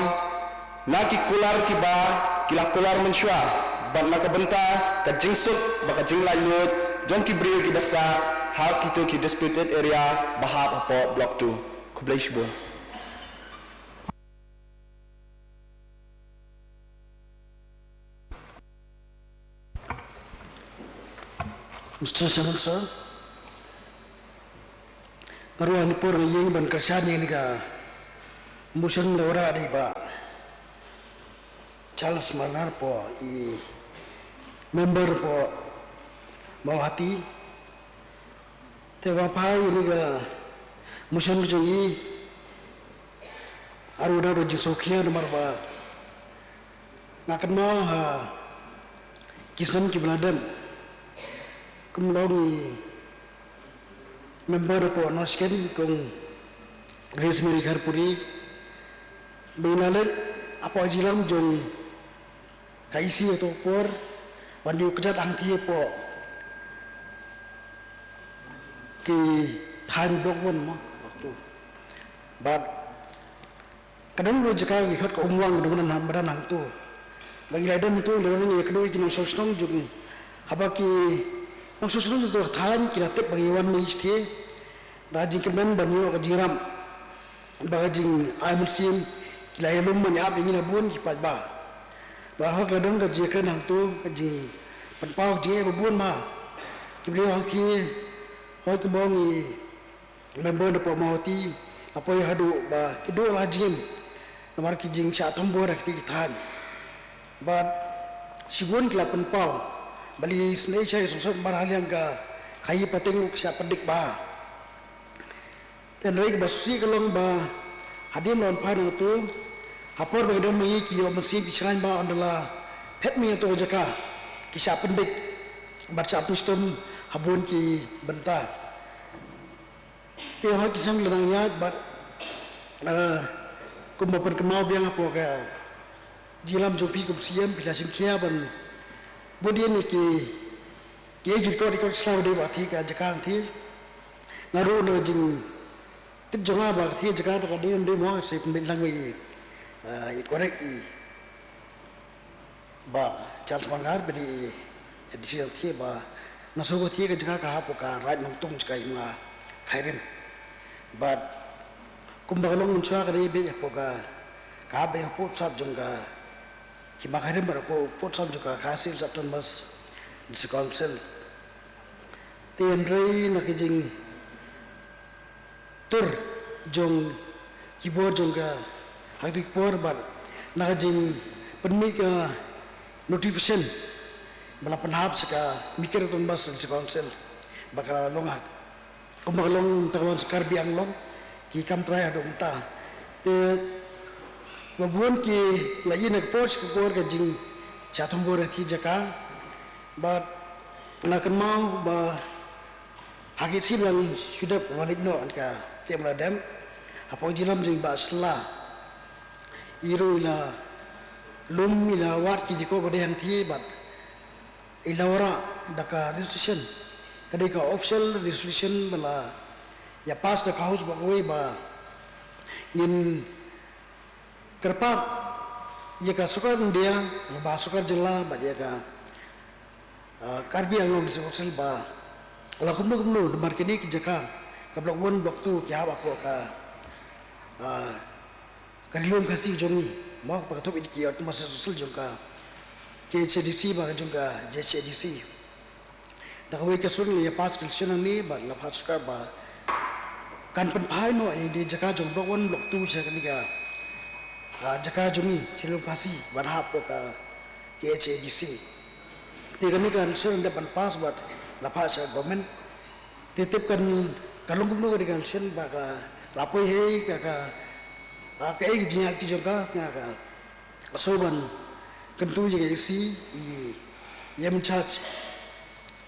na ki kular ki ba kila kular mensyua ban nakabenta ka jingsuk baka jingla yut jong ki brio ki basa hal kito ki disputed area bahap apo block 2 kublaish bo Mr. Chairman, sir. Naruan ni por yang ban kersan yang ka motion lora di ba Charles Marnar po i member po Mauhati te wapai ini ka motion jongi aruda do jisokhia nomor ba ngakan mo ha kisan ki bladam kumlong member po nosken kung Rosemary Kharpuri binale apa ajilam jong kaisi atau por wandiu kejat angki po ki than blok one mo waktu but kadang lo jika ikut ke umwang dengan badan hang tu bagi lain itu dengan ni kedua kini sosong jong apa ki nang susunod sa tuwatan, kinatip bangiwan mo isti, rajing kemen banyo kajiram, bagajing ay musim, kilayalong man yaab ingin abun, kipat ba. Bahag ladang kajikan hang tu, kaji panpawag jiye babun ma. Kibriyo hang ti, hoy kumbong i member na po Mauhati, apoy hadu ba, kido rajing, namar kijing siya tumbo na kitikitahan. But, sibun kila panpaw, bali snai saya sosok marhal yang ka kayi patenguk siya padik ba tenrei basusi kalong ba hadim lon pa na tu hapor bagdan mai ki yo masih bisaran ba ondala phet mi to jaka kisah pendik baca piston habun ki benta teo ha kisang lenang yat bat kumapan kemau biang apa ka jilam jopi kum siam bila sim kia ban bodian ni ki git ko slaw de ba thi ka jaka thi naru no jing tip jonga ba thi jaka ta de mo se pendik lang wi correct ba Charles Mangar beri edisi thi ba nasogo thi ka jaka ka hapo ka right nong tung jaka inga khairin but kumbagalong unsa ka be po ka be po sab jungga himakharim bar po sab jungga khasil saton mas dis council ten rei na kijing tur jong keyboard jungga hadik por bar na kijing penmi ka notification bala panhap saka mikir ton bas dis council bakal longak kumbagalong tagalon sekar biang long ki kam try adong ta te babuan ki lagi nak post ko ka jing chathum bor thi jaka but nakan mau ba hagi sim lang sudah balik no ka tem radam apo jilam jing basla iru ila lum ila wat ki diko bade han thi but ilawara daka resolution kadai ka official resolution bala ya pas the house ba oi ba nin kerpa ya ka sukar dia ba sukar jela ba dia ka karbi ang long disoksil ba la kumno mar kini ki jaka ka blok 1 blok 2 kya ba ko ka kalilom kasi jongi mo pa to ki at mas susul jong ka KCDC ba jong ka JCDC dakawai ka sun ya pas kilsion ni ba la pas sukar ba kan penpai no di jaka jong blok 1 blok 2 sa kaniga jaka jongi silom kasi barhap ko ka KHADC ti kaniga sun depan pas bat lapa sa government titip kan kalung gumno ka dikan sun ba ka lapoi he ka ai jinyal ti jong ka soban kentu ye si yem church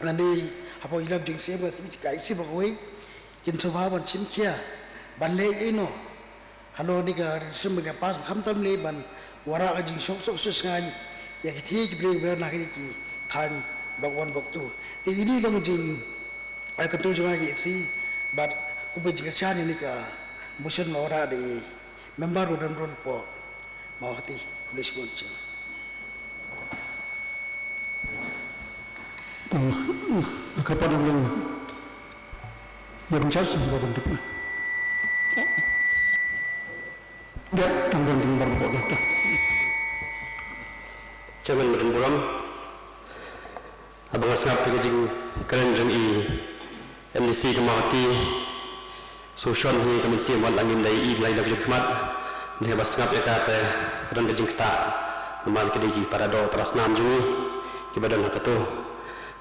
nani hapo ilab jing se ba si ka isi ba koi kin soba ban chim kia ban le ino halo ni ka sum ga pas kham tam le ban wara ka jing sok sok sus ngan ya ki thi ki bre na ki than bok 1 bok 2 ti ini long jing ai ka tu jong gi si but ku be jing cha ni ka motion ora de member udan ron po mau hati police bunch kepada yang charge juga bentuk dia tanggung di bawah kita Chairman Madam Buram abang asap kejing keren i MDC kemati solution ni kami siap langin dari lai dak khmat dia basngap ya kata keren kejing kita normal kediji para do prasnam jungi kibadan hakatu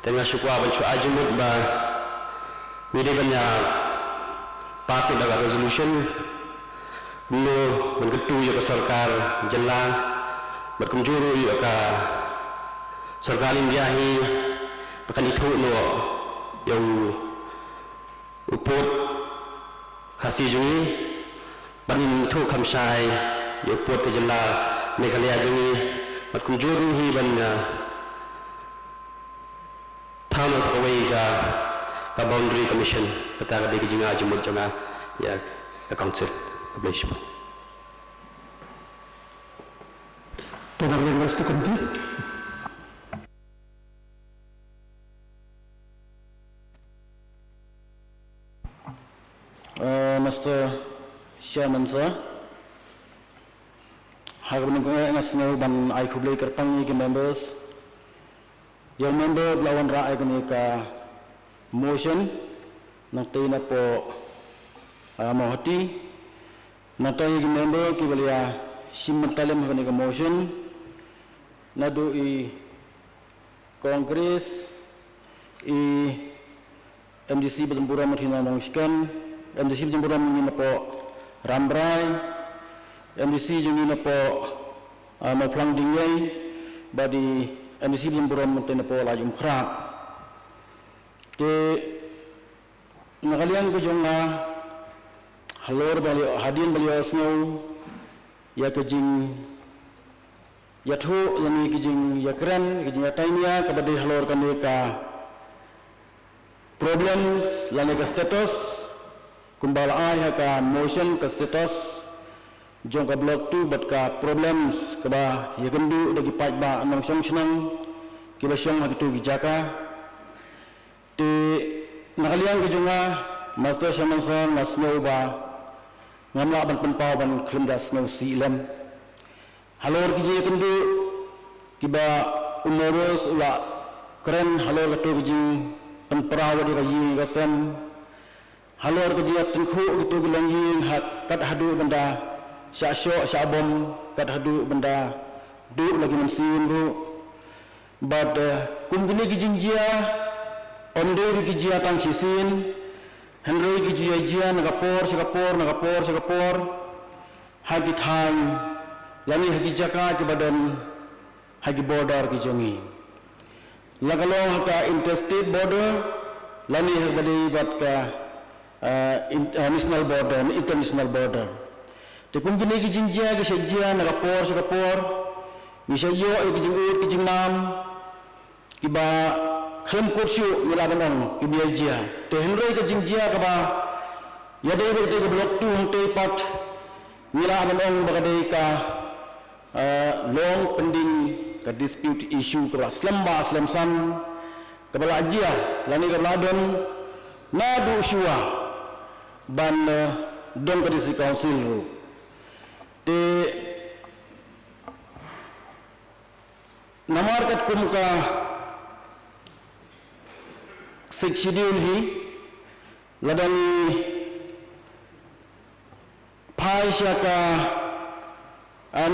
tengah syukwa bancu ajumut ba mide banyak pas daga resolution no mengetu ya ke sarkar jelang berkunjuru ya ke sarkar India hi bahkan itu no yang uput kasih jungi banin tu kamsai ya uput ke jelang Meghalaya jungi berkunjuru hi banyak Tama sakawai ka boundary commission kata ka digi jinga jumur jonga ya ka council commission tolong university committee Mr. Chairman sir hagam national ban ai khublei kertang ki members yang member lawan rakyat ni ka motion nanti na po mohati nanti yang member ki belia simentalim ni ka motion nadu i Kongres i MDC Bertempura Mathina Nongshkan MDC Bertempura ni na po Rambrai MDC jungi na po Maplang Dingyay badi NC Limburam Tenapola Jumkra ke nakalian ko jonga halor bali hadin bali snow ya kejing yathu lami kejing yakran kejing yatainia kabadi halor kaneka problems lani ka status kumbala ai ka motion ka status jong ka block 2 bat ka problems kaba yagendu dagi paj ba anong song senang kiba song hagitu gijaka te nakalian ko jonga master shamansan masno ba ngamla ban penpau ban klemda snow silam halor kiji yagendu kiba umoros ula keren halor katu kiji penperawa di kayi gasan halor kiji atinku gitu gelangi hat kat hadu benda syasyo syabom kat hadu benda du lagi mensin ru bad kumgini kijinjia onde kijia tang sisin henry kijia jia nagapor hagi time lani hagi jaka ke badan hagi border kijongi lagalong haka interstate border lani hagi bat ka national border international border te kum gini kijinjia ki sejia nagapor misayo kijingur kijingnam kiba khem kursu milabanong kibiajia te henry kijinjia kaba yade bete ke block 2 hante pat milabanong bagade ka long pending ka dispute issue ka aslam san kabala ajia lani ka ladon nadu shua ban dong ka disi council te namar kat kum ka schedule hi ladani paisha ka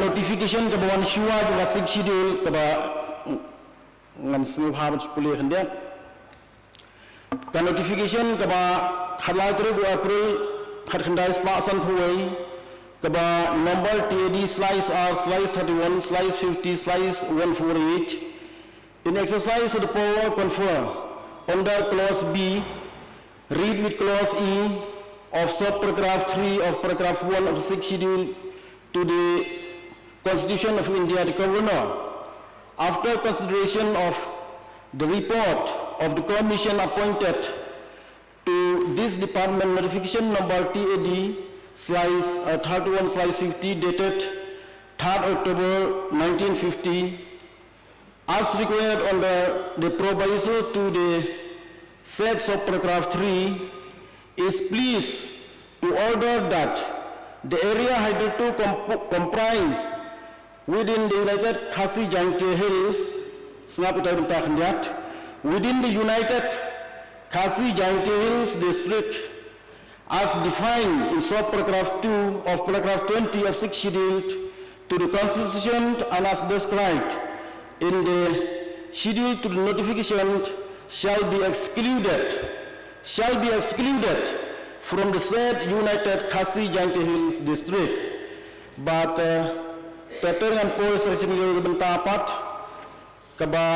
notification ke bawan shua juga schedule ke ba ngam snu habat puli hendak ka notification ke ba khalai 3 April khat khandai spa san huai ke ba number TAD/R/31/50/148 in exercise of the power conferred under clause B read with clause E of subparagraph 3 of paragraph 1 of the 6th schedule to the Constitution of India, the Governor, after consideration of the report of the commission appointed to this department, notification number TAD/31/50 dated 3rd October 1950, as required under the proviso to the said subparagraph 3, is pleased to order that the area hitherto comprise within the United Khasi Jaintia Hills, within the United Khasi Jaintia Hills district, as defined in subparagraph 2 of paragraph 20 of 6th schedule to the Constitution and as described in the schedule to the notification shall be excluded from the said United Khasi Jaintia Hills district. But Tetengan Pol Sesini Bentapat Kaba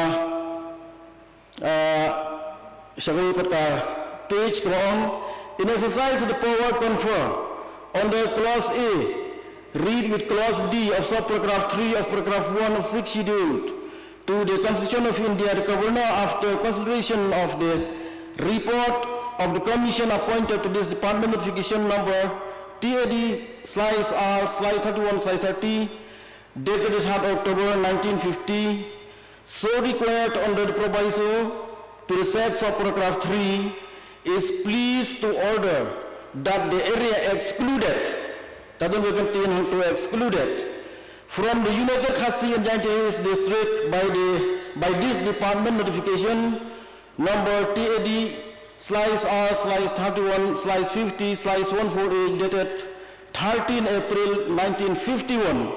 Shagari Pata page wrong in exercise of the power conferred under clause A, read with clause D of subparagraph 3 of paragraph 1 of 6th schedule to the Constitution of India, the Governor, after consideration of the report of the commission appointed to this department, notification number TAD/R/31/30 dated 3rd October 1950, so required under the proviso to the said subparagraph 3, is pleased to order that the area excluded, that will contain to excluded from the United Khasi and Jaintia Hills district by this department notification number TAD/R/31/50/148 dated 13 April 1951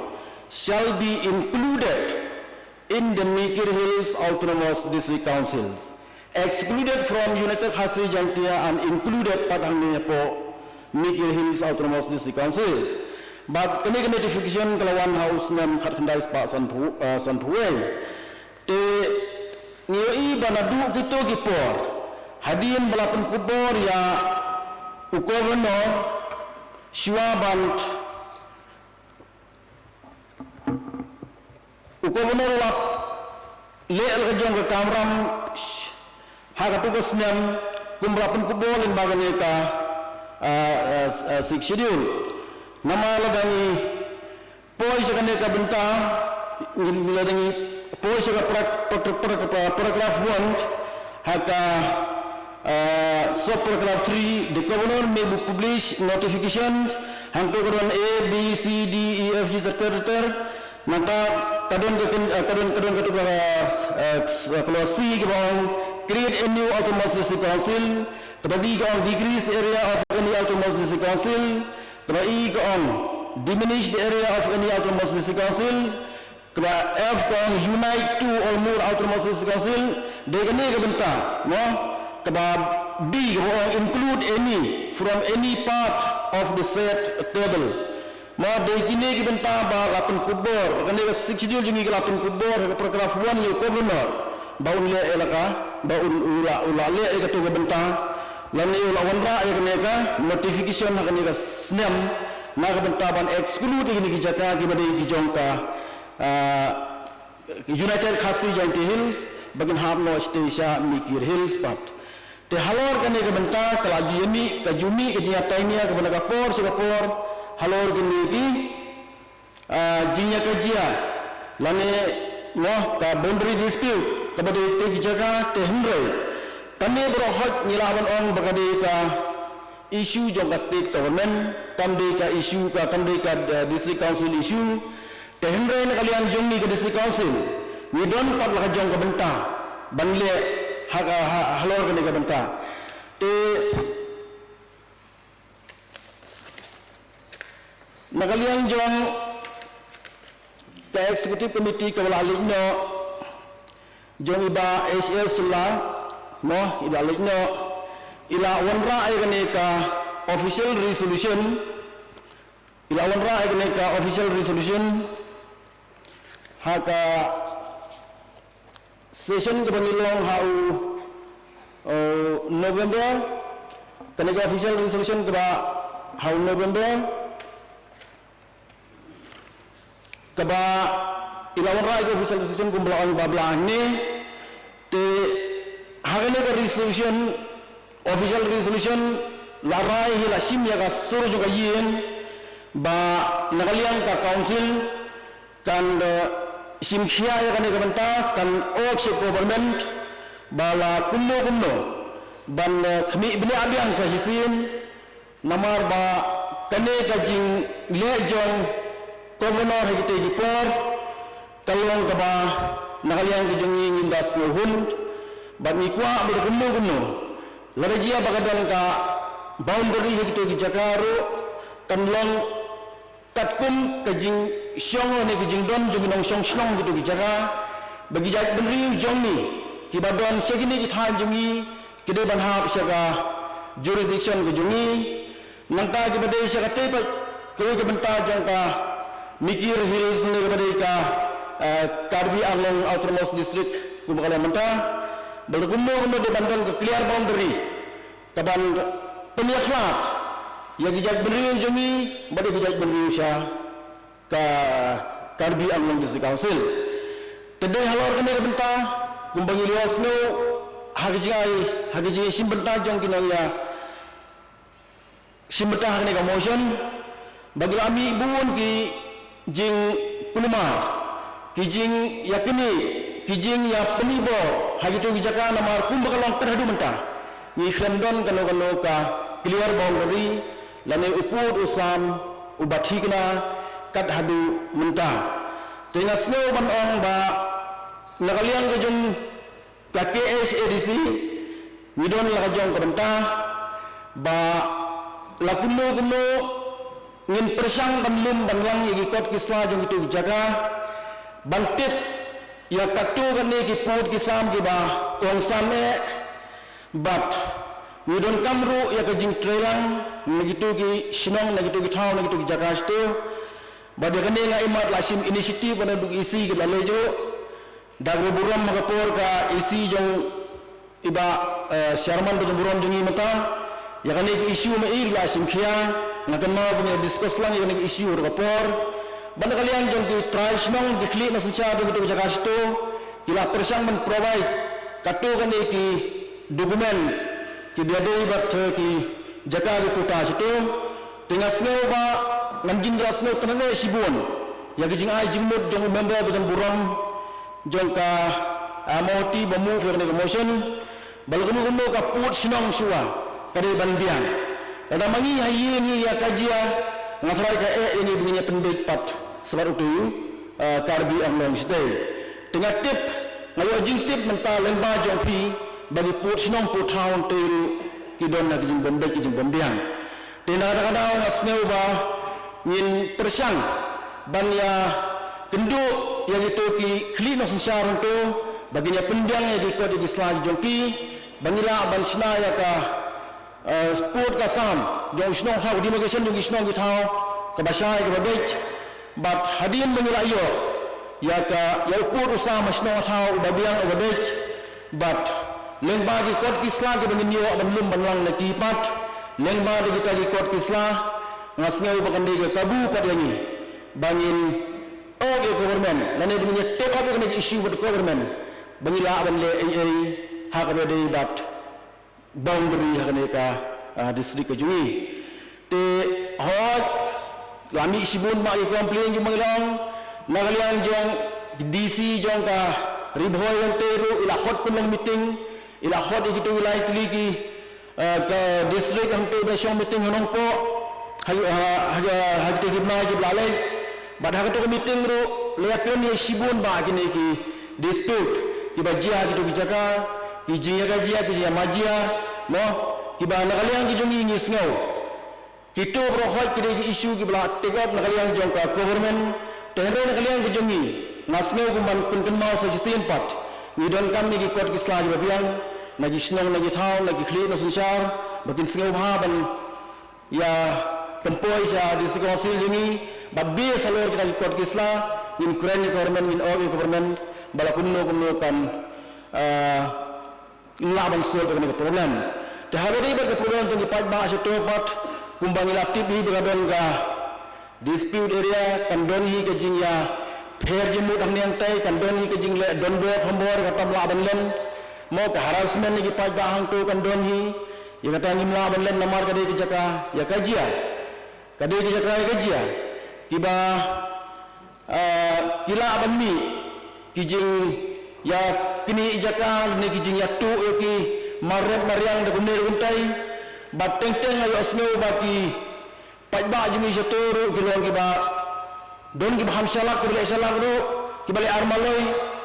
shall be included in the Mikir Hills Autonomous District Councils, excluded from United Khasi Jaintia and included padangnya po Mikir Hills Autonomous District Councils. But kami notification kalawan house nam khat khandai spa san phuai te nioi banadu kito gipor hadin balapan kubor ya ukogono Siwabant ukogono lap le'el kajong ke kamram haka tugas niam kumbalapan kubor limbaga ka six schedule nama lagani poi sakane ka benta ngilani poi saka paragraph 1 haka sub paragraph 3 the governor may publish notification hang program A B C D E F G etc. maka kadon kalau C kebang create a new autonomous district council kemudian kebang decrease the area of any autonomous district council kemudian kebang diminish the area of any autonomous district council kemudian F kebang unite two or more autonomous district council dekani kebentang no kemudian B kebang include any from any part of the set table ma dekini kebentang ba lapan kubur kani ka schedule jungi lapan kubur paragraph 1 ni governor baun le elaka baun ula le ka tu kebentang lani ula wanra ya kaneka notification na kaneka snam na kebentaban exclude ini kijaka kibade kijongka United Khasi Jainti Hills bagin hamno station Mikir Hills pat te halor kaneka benta kalagi yemi kajumi kajiya tainia kabanaga por Singapore halor gini ki jinya kajia lani no ka boundary dispute kabade te kijaka te hindrai kami berohot nilawan orang bagade ka isu jangka state government kamde ka isu ka kamde ka district council isu tehendra na kalian jongni ka district council ni don pat la jong ka benta banle halor ka benta te na kalian jong ka executive committee ka wala aligno jong iba HL sila no ila aligno ila wanra ay ka official resolution ila wanra ay ka official resolution haka session kebanilong hau November kanega official resolution keba hau November keba ila wanra ay official resolution kumblaan bablaan ni te hagane ka resolution official resolution larai hila simya ka suru juga yin ba nakaliang ka council kan simkhia ya kan benta kan ok government bala kumno ban khmi ibni abiang sa hisin namar ba kane ka jing lejong governor hagite dipor kalong ka ba nakaliang ka jing indas no hund ban ikwa ba kumno larajia bagadan ka boundary higito ki jakaru kanlong katkum kajing syong ne kajing don juminong syong shlong gitu ki jaka bagi jat benri jongni ki badon segini ki than jungi kide ban hab syaga jurisdiction ki jungi nangta ki badai syaga tepa ko ki benta jangka Mikir Hills ne ki badai ka Karbi Anglong Autonomous District ku bakal menta belgumo de bandon ke clear boundary kaban peniaklat ya gijak beri jumi bade gijak beri sya ka Karbi Anglong District Council tede halor kene benta kumbangi liasno hagijai simbenta jong kinanya simbenta kene ka motion bagi ami buun ki jing kulma ki jing yakini kijing ya penibo hagitu kijaka namar kumbakalong terhadu menta ni khrendon kano ka clear boundary lane upud usam ubathi kana kat hadu menta tenga snow ban ong ba nakaliang ko jung ka KSADC ni don la jong ka menta ba la kuno ngin persang banlum banlang yigi kot kisla jong itu kijaka bantit ya katu kani ki put ki sam ki ba tong same but we don't kamru ya ka jing trailang negitu ki sinong negitu ki thau negitu ki jagas tu ba de kani nga imat lasim initiative bana du isi ki lalejo Dagro buram magapor ka isi jong iba Sharman Badon buram jongi mata yakani ke issue mail la simkhia ngakan mau punya discuss lang yakani ke issue rapor banda kalian jong ki trials nong dikli na sucha do gitu jaga situ ila persang men provide katu kani ki documents ki biade bat ki jaga ki kota situ tinggal snow ba nganjin dras snow tenane sibun ya ki jing ai jingmut jong member Badon buram jong ka amoti bamu ferne motion balgunu ka put sinong suwa kade bandiang ada mangi hayi ni ya kajia ngasrai ka ini begini pendek pat sebab itu karbi amlong stay tengah tip ngayo jing tip mental lemba jong pi bagi put sinong put town teru kidon na kijing pendek kijing bandiang tena kadang ngasneu ba ngin persang ban ya kendu yang itu ki khli no sensar tu baginya pendiang yang ikut di Islam jongki bangila ban sina ya ka sport ka sam jong snong ha di magasian jong snong ki thau ka basai ka babech but hadin bangila yo ya ka ya ukur usama snong thau babiang babech but lengba ki kot ki Islam ki bangin yo ban lum banlang na ki pat lengba di kita ki kot ki Islam ngasngau bakandi ka kabu pat yangi bangin the government lane dengan take up dengan issue with the government bangila aban le ai hakane dei bat boundary hakane ka district ka jungi te hot lami sibun ma i complain ju mangilang nagalian jong DC jong ka ribhoy yang teru ila hot punang meeting ila hot ikitu wilayah tiligi ka district ang tu besong meeting honong po hagte gibna giblalay badha ka to meeting ro leyakan ni sibun ba kini ki dispute ki bajia ki to kijaka ki jiya ka jia ki majia no ki ba nakaliang ki jungi ni snow ki to bro hoi ki ki issue ki bla tegap nakaliang jong ka government tenro nakaliang ki jungi nasno ku man pun mau sa sin pat ni don kam ni ki kot ki sla ba biang nagi snong nagi thau nagi khli no sunshar bakin snow ha ban ya tempoi sa disikosil jungi babbi salor kita ikut kisla in Ukraine government in all government balakunno kunno kan laban solve dengan problems the habari bagi problem yang dipat ba aso topat kumbang ilaptip hi berabon ga dispute area kan don hi ke jingya pher jimut am yang tai kan don hi ke jingle don do thambor katam laban len mo ka harassment ni dipat ba hang to kan don hi ya kata ni laban len namar ka de ke jaka ya kajia kade ke jaka ya kajia tiba kila abami kijing ya kini ijaka ni kijing ya tu ki maret mariang de kunir kuntai bateng teng ayo asno baki pajba jimi jaturu kilong kiba don ki baham salak ki bale salak ru ki bale armaloi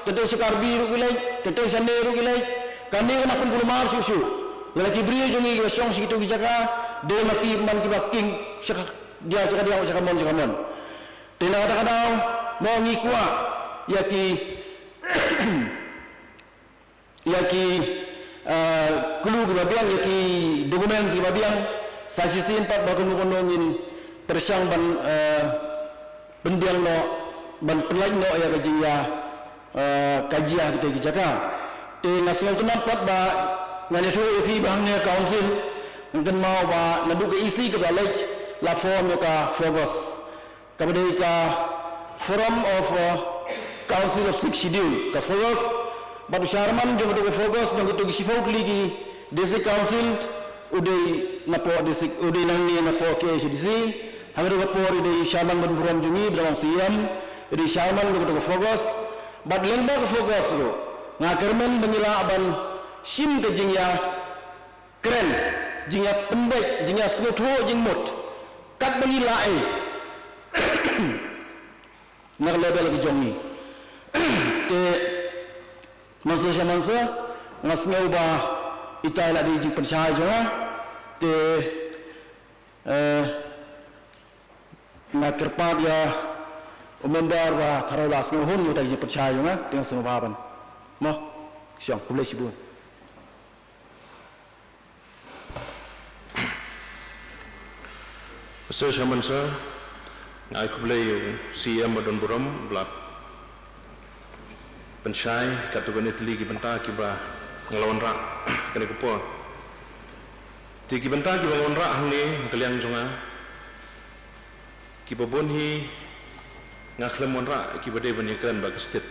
tete sekar biru kilai tete saneru kilai kani kana pun kulmar susu la ki bri jumi ki song situ kijaka de mati man ki baking dia sekamon tena kadang-kadang mau ngikua yaki kulu kebabiang yaki dokumen si babiang sasi simpat bakun ngin persang ban pendiang no ban pelaj no ya kajing ya kajia kita kijaka te nasional tu nampak ba ngane tu yaki bahangnya council ngken mau ba nadu ke isi ke balaj la form ka focus kemudian ka forum of council of six schedule ka focus babu sharman jom to focus jom to sifau ligi district council udai napo district udai nang ni napo KCDC hangro ko udai sharman ban buram jungi brawang siam udai sharman jom to focus bad lengba ko focus ro ngakermen bangila aban sim ke jingya keren jingya pendek jingya snutho jingmut kat bangila nak level lagi jongi te masuk zaman se ngasnya ubah itai lagi jing percaya juga te nak kerpat ya umumbar wa tarulas ngehun udah jing percaya juga dengan semua bahan mah siang kublai sibun Mr. Chairman sir ngai kublai CM Badon buram blat pensyai katukan itli ki benta ki ba ngelawan rak kene kupo ti ki benta ki ba ngelawan rak hang ni kaliang jonga ki babon hi ngaklem wan rak ki bade banikan ba state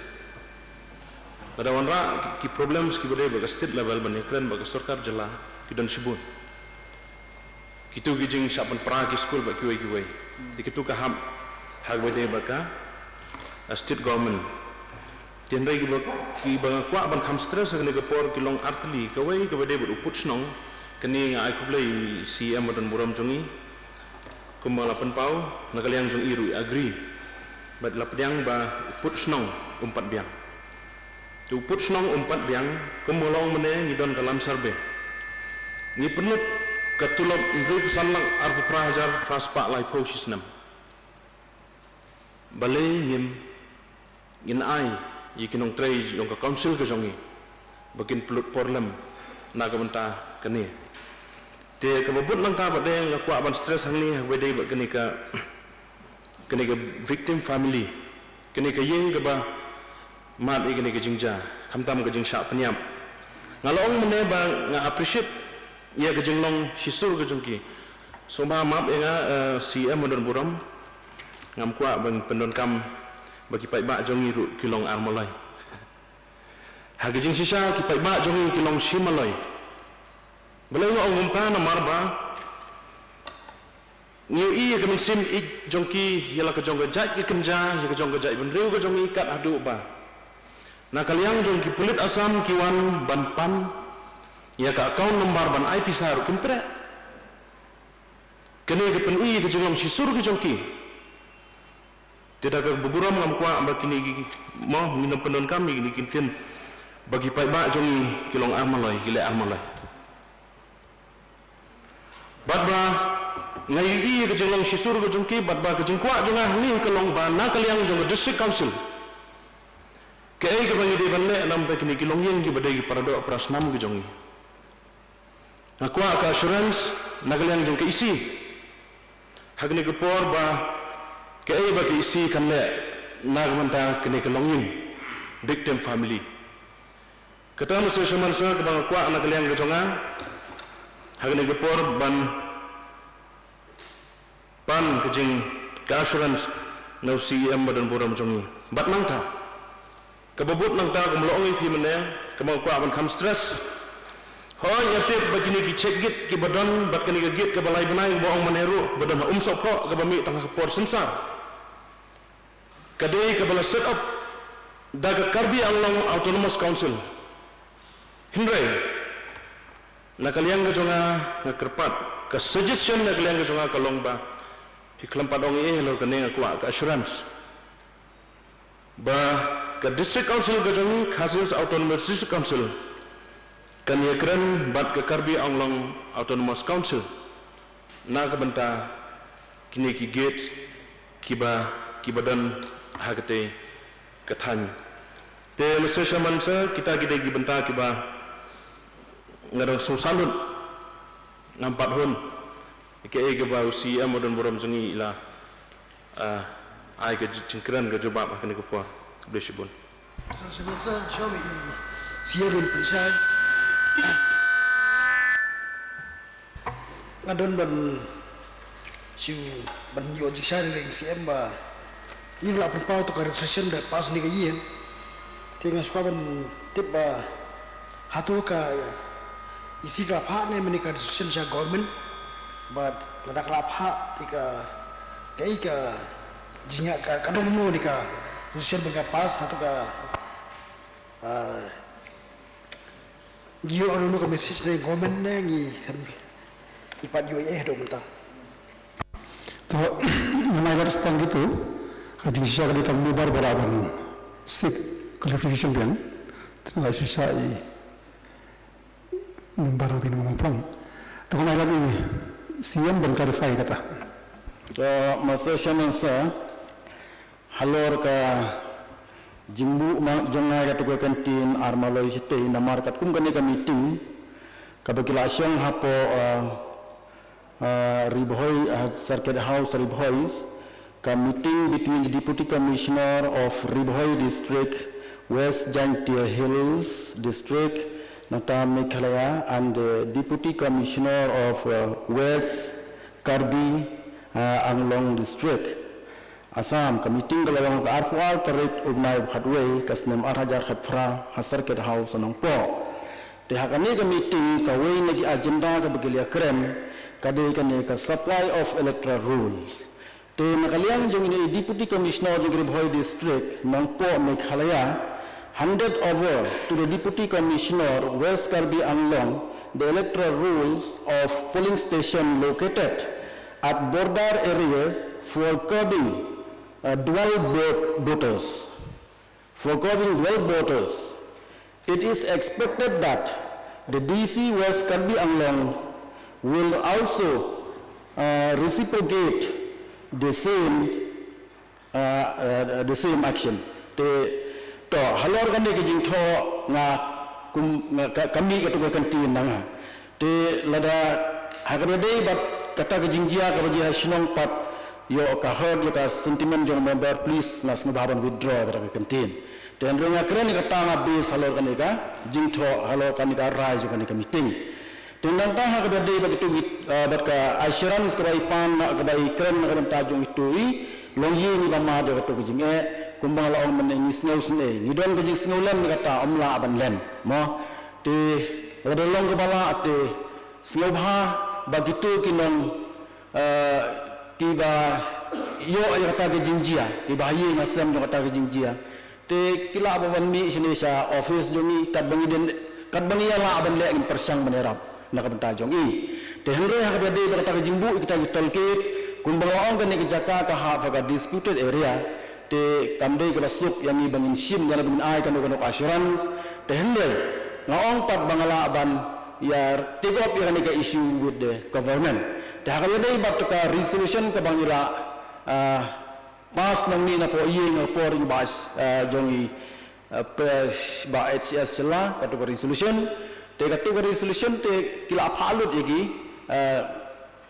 pada wan rak ki problems ki bade ba state level banikan ba sarkar jala ki dan shibun kitu gijing sapan pra ki school ba ki wai ti kitu ka ham hag bade ba ka state government Tiandai ki ba kwa ban kham stress ne ke por ki long artli ka wai ka bade bu uput snong kini ai ku blai CM dan buram jongi kumala pen pau nakaliang jong iru agree bat lapdiang ba uput snong umpat biang tu uput snong umpat biang kumolong mene ngidon kalam sarbe ni penut katulop ngru sanlang arbu prahajar praspa lai phosis nam bale ngim in ai yikinong tray yung ka council ka jongi bakin pelut porlem naga benta kani te kababut lang ta bade nga kwa ban stress hangni wede ba kani ka victim family kani ka yeng ka ba mat i kani ka jingja kamtam ka jingsha panyam ngalong mene ba nga appreciate ya ka jinglong sisur ka jongki so ba map nga CM modern buram ngam kwa ban pendon kam bagi pai ba jongi ru kilong armalai hagijing sisa ki pai ba jongi kilong simalai belai ngo ngumta na marba niu i ke min sim i jongki yala ka jongga jai ki kenja ya ka jongga jai ben riu ka jongi kat adu ba na kaliang jongki pulit asam kiwan ban pan ya ka account number ban IP saru kimtre kene ke pen i ke jongom sisur ke jongki tidak ke beburam ngam kwa bakini mo minum pendon kami gini kintin bagi pai ba jongi kilong armalai gile armalai badba ngai i ke jolong sisur ke jongki badba ke jengkwa jonga ni kilong ba na kaliang jong district council ke ai ke bangi de banle nam ta kini kilong yang ki badai parado prasnam ke jongi akwa ka assurance na kaliang jong ke isi hagni ke por ba kaya bagi isi kanle nagmanta kene kelongin victim family kata masa zaman sa kabang kwa anak kaliang kejonga hagne gepor ban pan kejing ke assurance no CM badan buram jongi bat nangta kababut nangta kumlongi fi mene kabang kwa ban kam stress hoy yatip bagini ki check git ki badan bat kene git ke balai benai boong maneru badan umsop ko kabami tangah por sensar kadai kabala set up daga Karbi Anglong Autonomous Council hindrai nakaliang ka jonga nakerpat ka suggestion nakaliang ka jonga kalong ba hiklampat ong lor kane akwa ka assurance ba ka district council ka jongi Khasils Autonomous District Council kan yakran bat ka Karbi Anglong Autonomous Council na ka benta kini ki gate kibadan hagate kathan te mese mansa kita gide gi benta kiba ngarang susalut nampat hun ke e ba usi amodon borom jungi ila ai ke jingkran ke jobab akni ko po blesibun sa shomi siarin pensai ngadon ban siu ban yo jisari ring CM ba ila pun pau to ka registration da pas ni ga yin tinga suka ban tip ba hatu ka isi ka pha ne mani ka registration sa government but ladak la pha tika kai ka jinga ka kadong mo ni ka registration ba pas hatu ka giyo anu ka message ne government ne ngi ipat yo do mentang to namai respond gitu hadi sisa kali tamu baraban stick clarification bian tengah sisa i number di nama plang to kana lagi CM ban clarify kata to master shanansa halor ka jimbu jonga ka to kantin armaloi site namar kat kum kane ka meeting ka bagilasyang hapo Ribhoi Circuit House Ribhoi ka meeting between the Deputy Commissioner of Ribhoi District West Jaintia Hills District, Nata Meghalaya, and the Deputy Commissioner of West Karbi Anglong District. Assam Committee Galawang Arpual Tarik Ugnay Bhadway Kasnem Arhajar Khatpra Hasarket House Anangpo. The Hakani Committee Kaway Nagi Agenda Kabagilia Krem Kade Kaneka Supply of Electoral Rules. The Nakaliang Jung Deputy Commissioner of Gribhoy District Nangpo Meghalaya handed over to the Deputy Commissioner West Karbi Anglong the electoral rules of polling station located at border areas for curbing dual voters. It is expected that the DC West Karbi Anglong will also reciprocate the same action. To halor gande ke jing tho nga kami ke to kanti nanga te lada hagade bat kata ke jing jia ke jia shnong pat yo ka herd yo ka sentiment jong member please nas ngabaran withdraw ke kantin te andro nga kren ka tanga base halor gande ka jing tho halor kan ka rise yo kan ka meeting te nang ta hagade ba ke to bat ka assurance ka bai pan ka bai kren ka ta jong itu longyi ni ba ma de to ke jing kumbang la ong men ni sneu sne ni don ke jing sneu len ni kata omla aban len mo te rodolong ke bala ate sneu bha bagitu kinong ki ba yo ay kata ke jingjia ki ba ye ngasam jo kata ke jingjia te kila ba wan mi sine sa office jo ni kat bangi ya la aban le in persang menerap na ka benta jong i te henre ha ka de kata ke jingbu kita tolkit kumbang la ong ke ni ke jaka ka ha ka disputed area te kamdei ke basuk yang ni bangin sim yang bangin ai kan assurance te hende ngaong pat bangala aban ya take up yang ni issue with the government te hakale dei bat ka resolution ka bangila pas nang ni na po iye ng pouring bas jongi ba HS la ka to resolution te resolution te kila phalut igi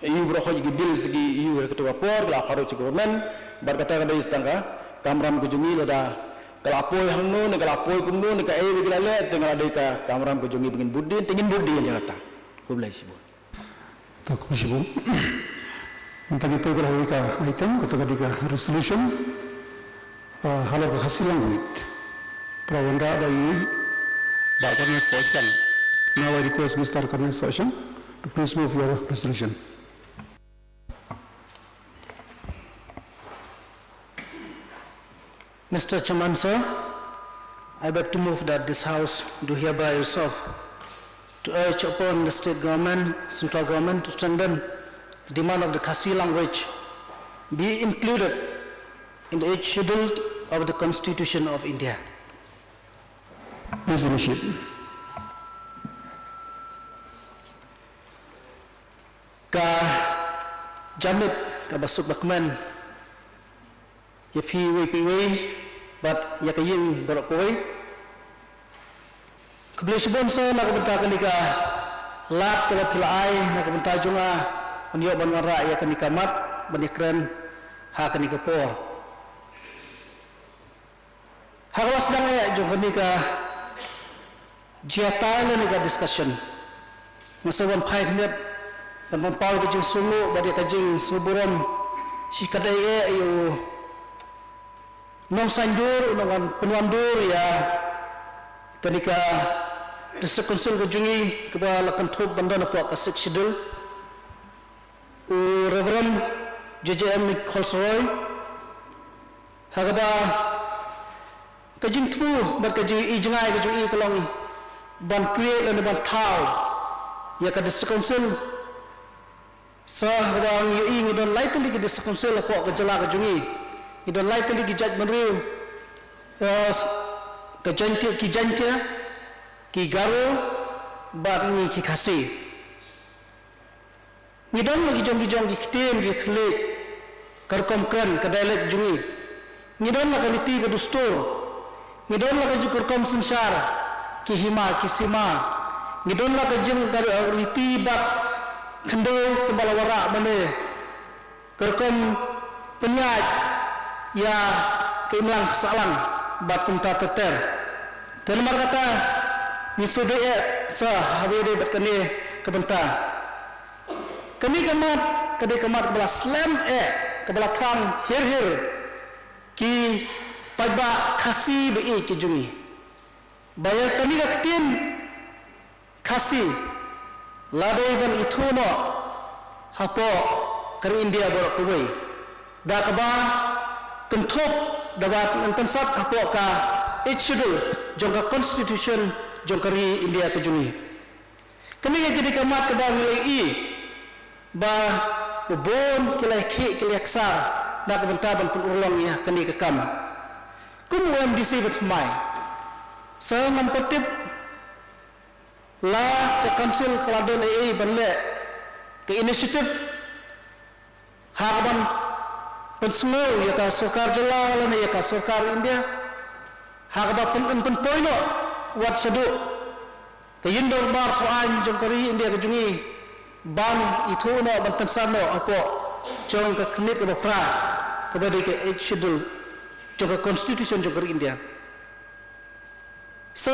iu bro khoji bill sigi iu ka to por la kharo chi government bar kata ka dei stanga kamram kujungi lada kalapoi hangno ne kalapoi kumno ne ka e bigla le tengah ada ka kamram kujungi begin budin tingin budin yang kata kublai sibun tak sibun mentagi pe kala ka item kata ka resolution halor ka hasil language prawanda dai ba karna session now I request Mr. Karna session to please move your resolution. Mr. Chairman, sir, I beg to move that this House do hereby resolve to urge upon the state government, central government to strengthen the demand of the Khasi language be included in the 8th schedule of the Constitution of India. Please initiate. Ka jamit ka basuk bakman ya PWPW but ya kayin berakoy kebelisibon sa nakabenta kanika lat kala pilai nakabenta junga anyo banwara ya kanika mat banikran ha kanika po hagawas lang ya jung kanika jiatala nika discussion masawan 5 minute dan pampau kajing sulu badi kajing suburam si kadai ayo nong sanjur nong penwandur ya ketika disekonsul kejungi keba lakan thub bandana po ka schedule Reverend JJM Kholsroy hagaba kajing tu bar kajing ijngai kajing kalong ban create lan ban thau ya ka disekonsul sa hagaba ngi don likely ki disekonsul po ka jala kajungi idon likely ki judgment real ka jantia ki garo bar ni ki khasi ngidon lagi jong ki ktem ki khlek karkom kan ka dialect jungi ngidon la kaliti ka dustur ngidon la ka jukurkom sansar ki hima ki sima ngidon la ka jeng kaliti bat khandau kembalawara mane karkom penyaj ya keimlang kesalan bat punta teter Terima kata ni sudah sah habis berkini kebentar. Kami kemat kebelah slam kebelah kang hir ki pajak kasih bei kejungi. Bayar kami ketin kasih ladai ban itu no hapo kari India borok kuwai. Dah kaba kentup dapat mentensat hapo ka schedule jangka constitution jangkari India kejungi. Kami jadi kemat kedah nilai ba bubon kilai ki kilai aksar dah kebentaban pun ulang ya kini kekam. Kumpulan disebut mai. Saya mempetip la ke Council Keladon banle ke inisiatif harapan pensengau ya ka Sarkar Jalal ya ka Sarkar India harapan poino wat seduk ke yindor bar Quran jangkari India kejungi ban itu no ban tensano apo jong ke klit ke bapra kepada ke schedule jong ke constitution jangkari India. So,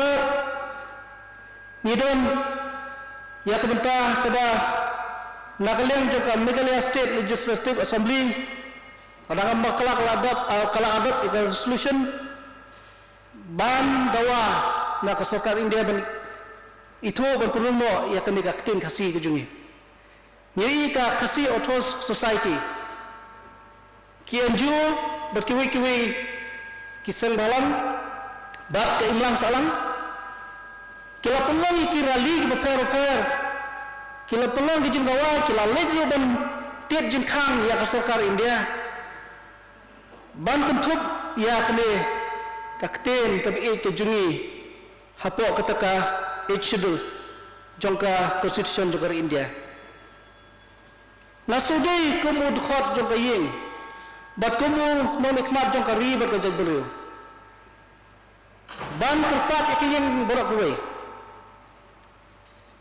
nidon ya kebentar kepada nakalian juga Meghalaya State Legislative Assembly kadang kalak adat resolution ban dawa nak Sarkar India ban itu ban penuh ya kini kaktin kasih kejungi. Nyai ka kasih autos society ki anju berkiwi-kiwi kisah dalam bab ke imlang salang kila pelong ki rali ki beper kila pelong ki jinggawa kila lejyo dan tiat jingkang ya ke Sarkar India ban kentup ya kene kakten tabi ke jungi hapo ketaka schedule jongka constitution jongka India nasudai kumu dkhot jongka ying bat kumu memikmat jongka ri berkajak beliau ban kerpat yang borak kuai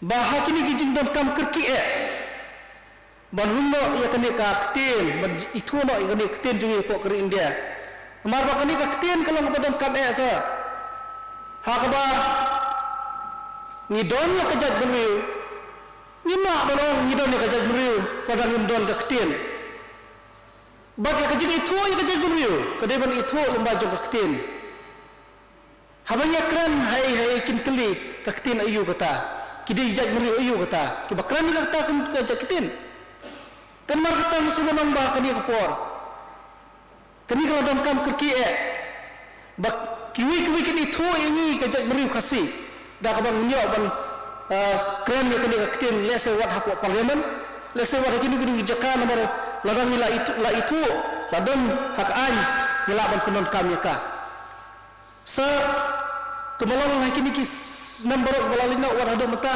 bahak ini kijing dan kam kerki ban rumno ia kene kakten ban itu no ia kene kakten jungi pok keri India mar ba kene kakten kalau kepada kam sa hakba ni don ya kajat beriu ni mak bolong ni don ya kajat beriu pada ni don kakten bat ya kajat itu ya kajat beriu kedai ban itu lembah jong kakten habanya kran hai kinkeli kaktin ayu kata kidi ijat meri ayu kata ki bakran ni kata ke jakitin kan mar kata musuh nambah kani kapor kani kalau dalam kam kerki bak kiwi kini tho ini ke jat meri khasi dah kabang nyo ban kran ni kani kaktin lese wat hapo parliament lese wat kini jakan nomor ladang nila itu ladang hak ai nila ban penon kam ka sa kemalong lagi ni kis number balalina warado mata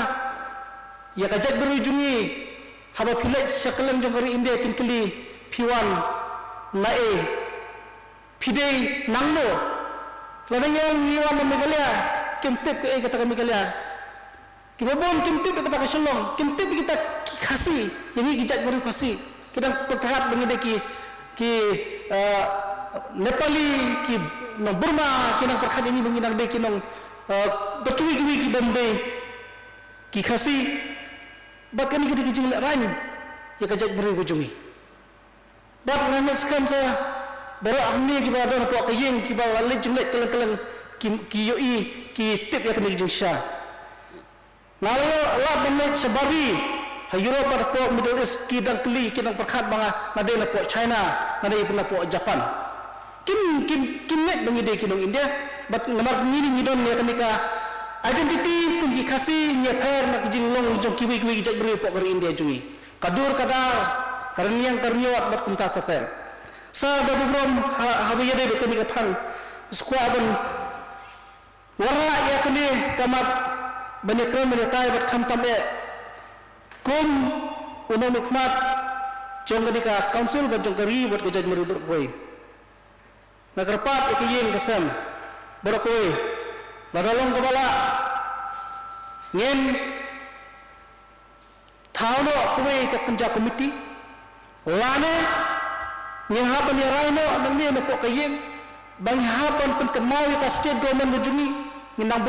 ya kajak berujungi haba pilek sakalan jongkari India kinkeli piwan nae pidei nangno ladang yang ngiwa Meghalaya kimtip ke kata kami Meghalaya kibabon kimtip kata kaselong kimtip kita kasih ini kajak beru kasih kita perhatian dengan ki Nepali ki Burma kinang perkhat ini menginang de kinang berkiwi-kiwi ki Bombay ki khasi bat kani kidi kijing ran ya kajak beri kujungi bat ngamet skam sa baro ahmi ki ba don po kayeng ki ba wale jumlet kelang-kelang ki yoi ki tip ya kani kijing sha nalo la bamet sababi ha Europe po Middle East ki dang kli kinang perkhat banga nadena po China nadena po Japan kim net mengide kinong India but nomor ni don ya kenika identity kum ki khasi nya pher nak jinglong jong kiwi jak beri pok kari India jungi kadur kadar karniang karniwat bat kum ta ter sa babu brom habiya de kenika phang squaban wara ya kene kamat banekram menetai bat khantam kum uno nikmat jong kenika council bat jong kari bat kejaj meri berkoi nagarpat ikiyin kesem berkoi ladalong kepala ngen thauno koi ke kerja komiti lane ngen hapan ya raino nang ni na po kayin bang hapan pen kemau ka state government bujungi nginang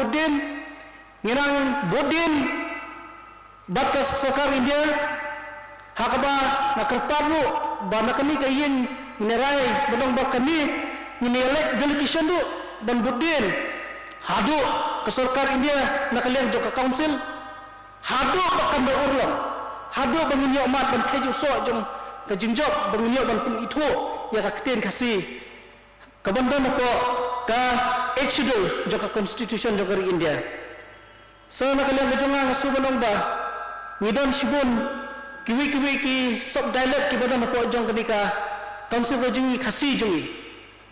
budin batas Sarkar India hakaba nakerparu ba nakani kayin nirai benong bakani elect delegation du dan budin hadu ke Sarkar India nakalian jo ke council hadu bakkan berulang hadu banginyo umat ban keju so jong kejingjok banginyo ban pun itu ya kakten kasih kabandan apa ka HDL jo ke constitution jo ke India so nakalian bejonga ngasu benong ba ngidon sibun kiwi ki sub dialect ki badan apa jong kenika council ko jingi kasih jongi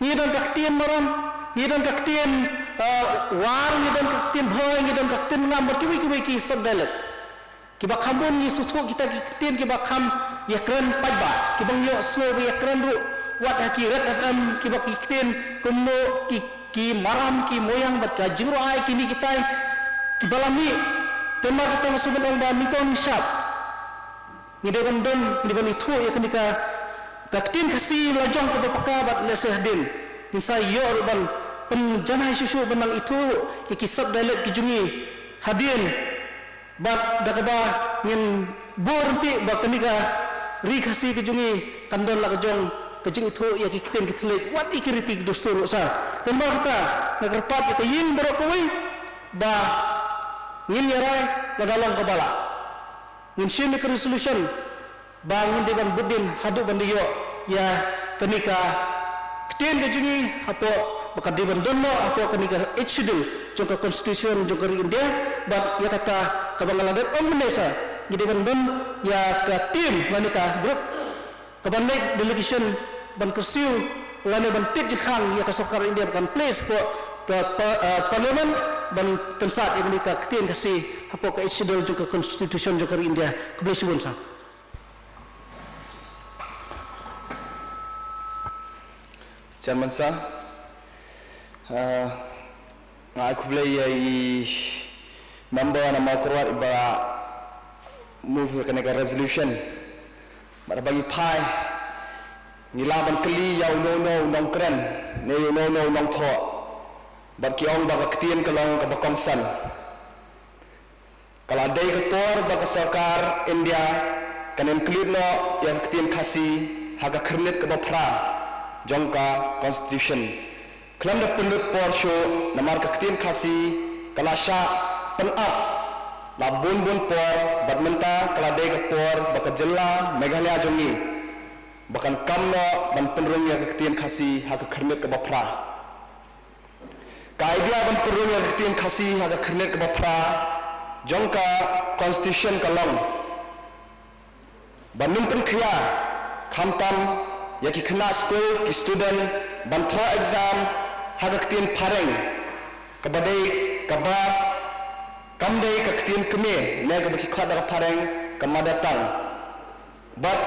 ngidon kakten maram ngidon kakten war ngidon kakten boy ngidon kakten ngam kiwi ki sub dialect kiba khambon ni sutu kita kakten kiba kham yakran pajba kibang yo slow yakran ru wat hakirat fm kiba kakten kumno ki maram ki moyang bat ka jingro ai kini kita kibalami tema kita masuk dalam mikon syap ngidon don ngidon itu ya kenika kakten kasih lajong ke bapaka bat lesehdin tinsa yo ban penjanai susu benang itu ikisab dalet kijungi hadin bat dakaba ngin borti bat kenika ri kasih kijungi kandon la kejong kejing itu ya kikten kitlik wat ikiriti dostur sa tema kita nagerpat kita yin berokoi ba ngin yarai lagalang kebala ngin shimik resolution bangin dewan budin hadu bandiyo ya kenika kten kejungi apo maka dewan dono apo kenika HDL jongka constitution jongka India bat ya kata kabangaladan omnesa dewan don ya ke tim lanika group kabandai delegation ban kersiu lane ban tit jikhang ya ke Sarkar India bukan place po ke parlimen ban tensat yang kenika kten kasih apo ke HDL jongka constitution jongka India keblesibun sa Chairman sir, aku boleh member nama kuat iba move ke resolution, bagi pai, nilaban keli ya uno keren, ne uno tho, bagi orang bagi ketien kalau kebakongsan, kalau ada kepor bagi Sarkar India, kanen keli no yang ketien kasih harga kernet kebapra. Jongka constitution kelam da pendut por show namar kaktin khasi kalasha penap la bun por badmenta kalade ka por baka jella meghalaya jongi bakan kamno ban penrung ya kaktin khasi haka kharnet ka bapra ka idea ban penrung ya kaktin khasi haka kharnet ka bapra jongka constitution kalam banum pen khya khamtam ya ki kena school ki student bantra exam hagaktin pareng kabadai kaba kamdai kaktin keme ne ka baki khada pareng kamadatang but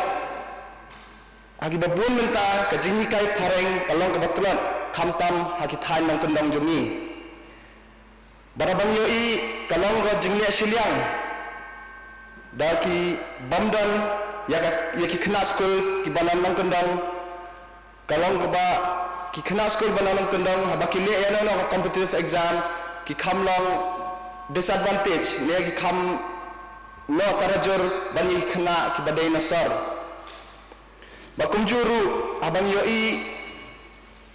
agi babun menta ka jingi kai pareng kalong ka batlan khamtam haki thain nang kandang jongi barabang yoi kalong ka jingi asiliang daki bamdan ya ki kena school ki banan nang kendang kalong ba ki kena school banan nang kendang ba ki le ya no competitive exam ki kham long disadvantage ne ki kham no tarajur bani kena ki badai nasar ba kumjuru abang yoi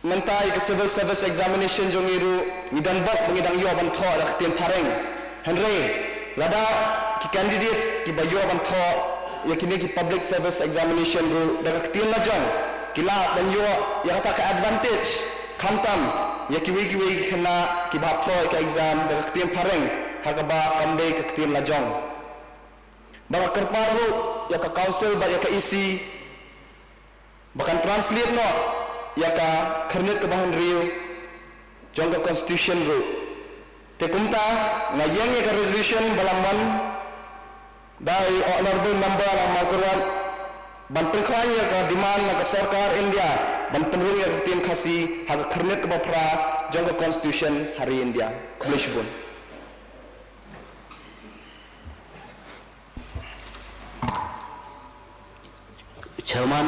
mentai ke civil service examination jongiru nidan bok bangidang yo ban tho rak tien pareng henry lada ki candidate ki bayo ban tho yakini ki public service examination ru daga ktin la jang kila dan yo ya ta ka advantage khamtam yakiwi khana ki bap thoi ka exam daga ktin pareng hagaba kambe ka ktin la jang ba karpar ru ya ka council ba ya ka EC bahkan translate no ya ka kharnet ka bahan riu jang ka constitution ru te kumta ngayeng ya ka resolution balaman dari honorable member ng Malkurat ban pengkaya ka demand ng Sarkar India ban penrung ya ketin khasi hak kharnet ka bapra jong constitution hari India kublishbun Chairman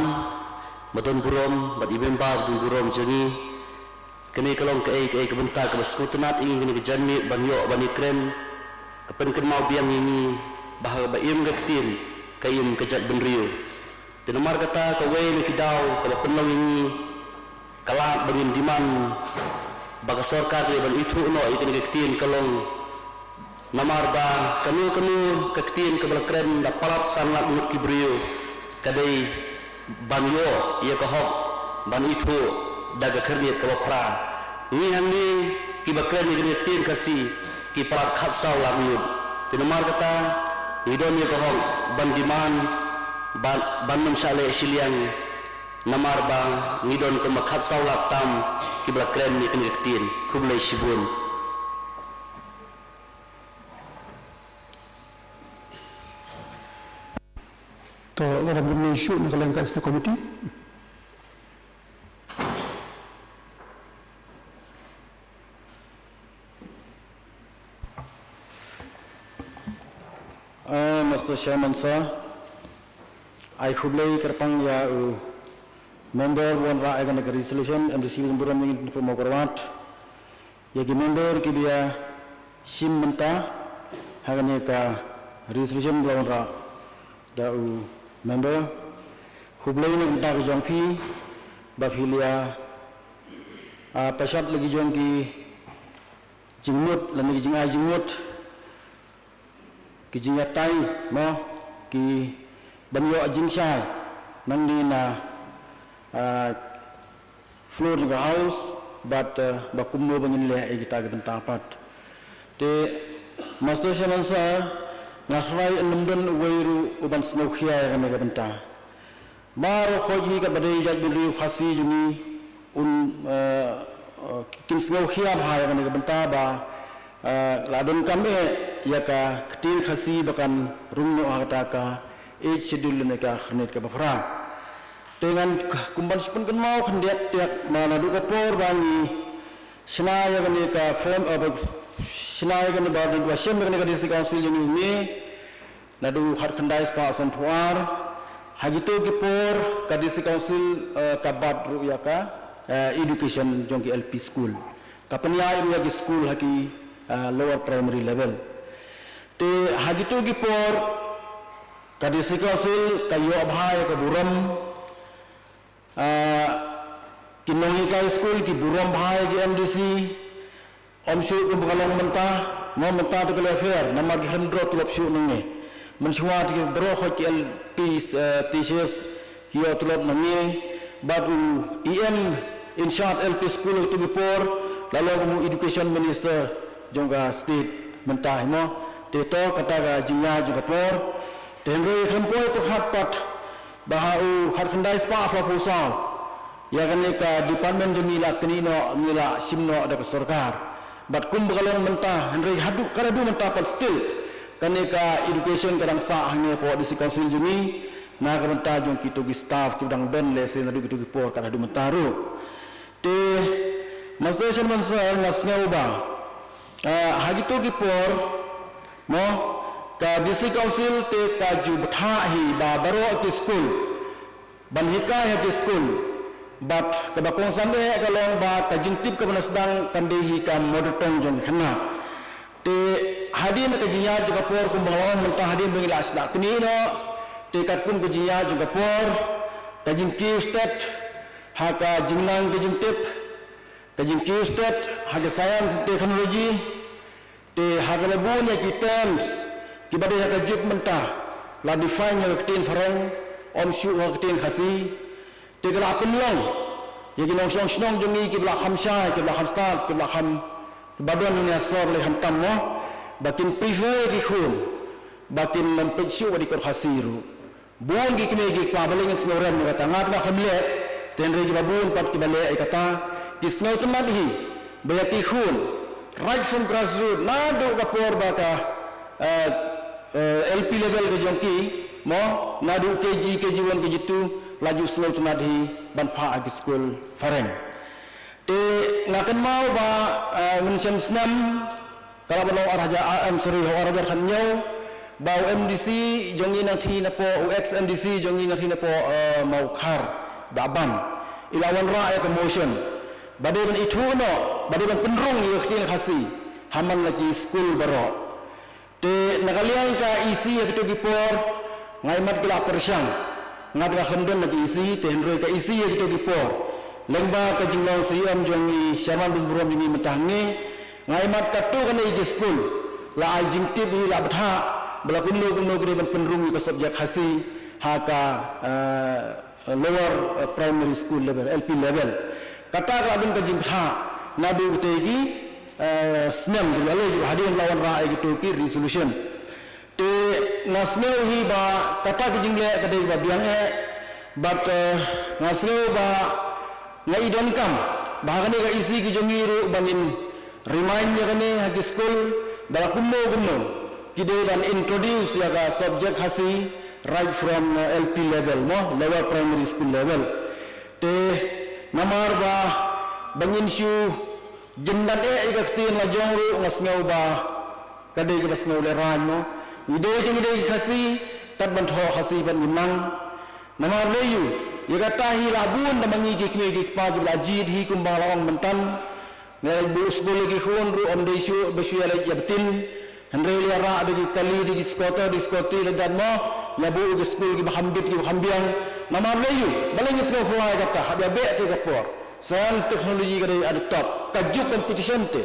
Madon Burom Badibemba Madon Burom jengi kini kalong ke bentar ke skutenat ingin kini kejanmi banyo bani kren kepen mau biang ini bahag baim gaktin kayum kejat benriu tinamar kata kawe ni kidau kalau penong ini kalat bangin diman baga sorkar le ban itu no ikin gaktin kalong namar ba kanu kaktin ke kren da palat sangat mut kibriu kadai banyo ia kahok ban itu daga kerniat ke bapra ni hangni ki bakren ni gaktin kasi ki palat khatsau lamut tinamar kata idon ia kahok ban diman ban memsale siliang namar bang ngidon ke makhat saulat tam kibla kren ni kenektin kublai shibun to orang Indonesia nak kelengkap setiap komiti. Mr. Chairman, sir, I kublai kerpang ya member won ra agan ke resolution and receiving buram ingin pemokorwat yagi member ki dia sim menta hagane ka resolution won ra da member kublai ni menta ke jongpi bafilia pasat lagi jongki jingmut lani jingai jingmut ki jingatai mo ki banyo jinshai nandi na floor in the house but bakumno bangin le kita ke bentapat te master chairman sir nasrai numben weiru uban snokhiya ke ne benta bar khoji ka badai jag bin riu khasi juni kin snokhiya bhai ke ne benta ba ladon kame ya ka ktin khasi bakan rumno agata ka age schedule ne ka khnet ka bafra dengan kumban sepun kan mau kendiat tiap mana duka por bangi senaya kan ka form senaya kan baru dua sem kan ka district council ini nadu har kendai spa son puar hagito ke por ka district council ka bad ru ya ka education jongki LP school kapanya ru ya ki school haki lower primary level te hagito ke por ka district council ka yo abha ka buram kinongi ka school ki buram bhai ki MDC omshu ko bukalong mentah mo mentah to kale fair namar ki hendro tulop shu nunge mensuat ki bro kho ki LP thesis ki tulop nangi badu EM in short LP school to before lalu mu education minister jongga state mentah mo te to kata ga jinga juga por tenroi khampoi to khatpat bahau khandai spa proposal ya kan ka department jumila kenino nila simno da sarkar bat kum bagalon mentah henry hadu karadu mentah pat still kan ka education kadang sa hangnya po di council jumi na ka mentah jong kitu gi staff kudang ben lesen adu kitu gi po karadu mentaru te master chairman sir ngasnya uba hagito gi por mo ka district council te ka ju bathahi ba baro ki school banhika ya ki school but ka bakong sambe ka long ba ka jingtip ka banasdang kandehi ka modotong jong khana te hadin ka jiya juga por kum bawang mentah hadin bengil asda kunino te kat kum ka jiya juga por ka jingki state ha ka jingnang ka jingtip ka jingki state ha ka science technology te ha ka labun ya ki terms kibada ya kajuk mentah la define ya ketin farong om shu ya ketin khasi tegala penlong ya ginong song snong jungi kibla khamsha kibla khamstat kibla kham kibadon ni asor le hantam mo bakin prefer ki khun bakin mempetsu di kor khasiru buon gi kine gi pabaling snoran ni kata ngat na khamle ten re gi babun pat kibale ai kata kisnau tumadhi bayati khun right from grassroots na do ka por baka LP level ke jongki mo nadu KG 1 KG 2 laju slow to nadhi ban pha ag school fareng te ngakan mau ba mention snam kala balo araja araja khanyo bau MDC jongi nathi na po UX MDC jongi nathi na po mau khar daban ilawan ra ya motion badai ban itu no badai ban penrung ni kini khasi haman lagi school baro te nakaliang ka isi yang kita gipor ngai mat kila persyang ngat ka khandon lagi isi te hendroi ka isi yang kita gipor lengba ka jinglong siam jongi syaman bin burom ini mentangni ngai mat ka tu kan di school la ai jing tip ni la batha bala kunno gre ban penrung ka subjek khasi ha ka lower primary school level LP level kata ka adun ka jing tha nadu utegi snam di lalu hadian lawan ra gitu ki resolution te nasneu hi ba kata ki jingle ka dei ba biang he but nasneu ba ngai don kam bahagani ka isi ki jongi ru bangin remind nya kane ha school bala kunno kide dan introduce ya ka subject hasi right from LP level mo lower primary school level te namar ba bangin shu jendat ikaktin la jongru ngasngau ba kadai ke basngau le ran mo ide ide khasi tat ban tho khasi ban minang namar leyu ya kata hi labun na mangi gi pa gi lajid hi kumbang lawang mentan ngai bu school gi khon ru om dei shu besu ya le yabtin handre le ra ade gi kali di diskoti le dan mo ya bu gi school gi bahambit gi hambiang namar leyu baleng school khwa kata habia be te kapor sains teknologi kadai ada top kajuk competition te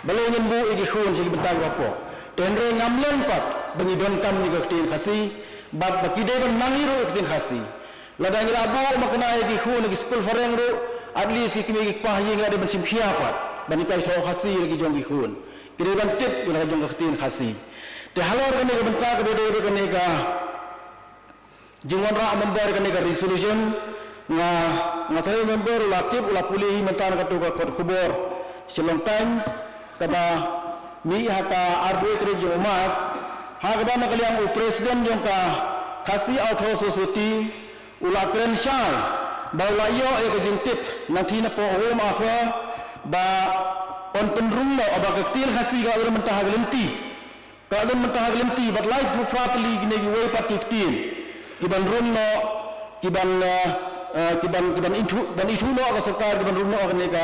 baleng bu gi khon sigi bentang rapo tenre ngamlen pat bangi don kam ni gaktin khasi bab bakide ban mangiru gaktin khasi ladang labu makna gi khon gi school foreng ru at least ki kimi pah yi ngade ban simkhia pat bani kai tho khasi gi jong gi khon kire ban tip ila jong gaktin khasi te halor kane ga benta ga bede kane ga jingwan ra member kane ga resolution nga saya member lakip ula puli mentan katu ka khubor Shillong Times kada mi haka ardu kre jomat ha kada nakaliang u president jong ka khasi auto society ula credential bawa yo e ka jintip nanti na po home afa ba on penrung no aba kaktil khasi ga ur mentah gelenti ka ur mentah gelenti but life properly gine gi way patiktin kiban rum no kiban itu no ka sarkar kiban rum no ka ka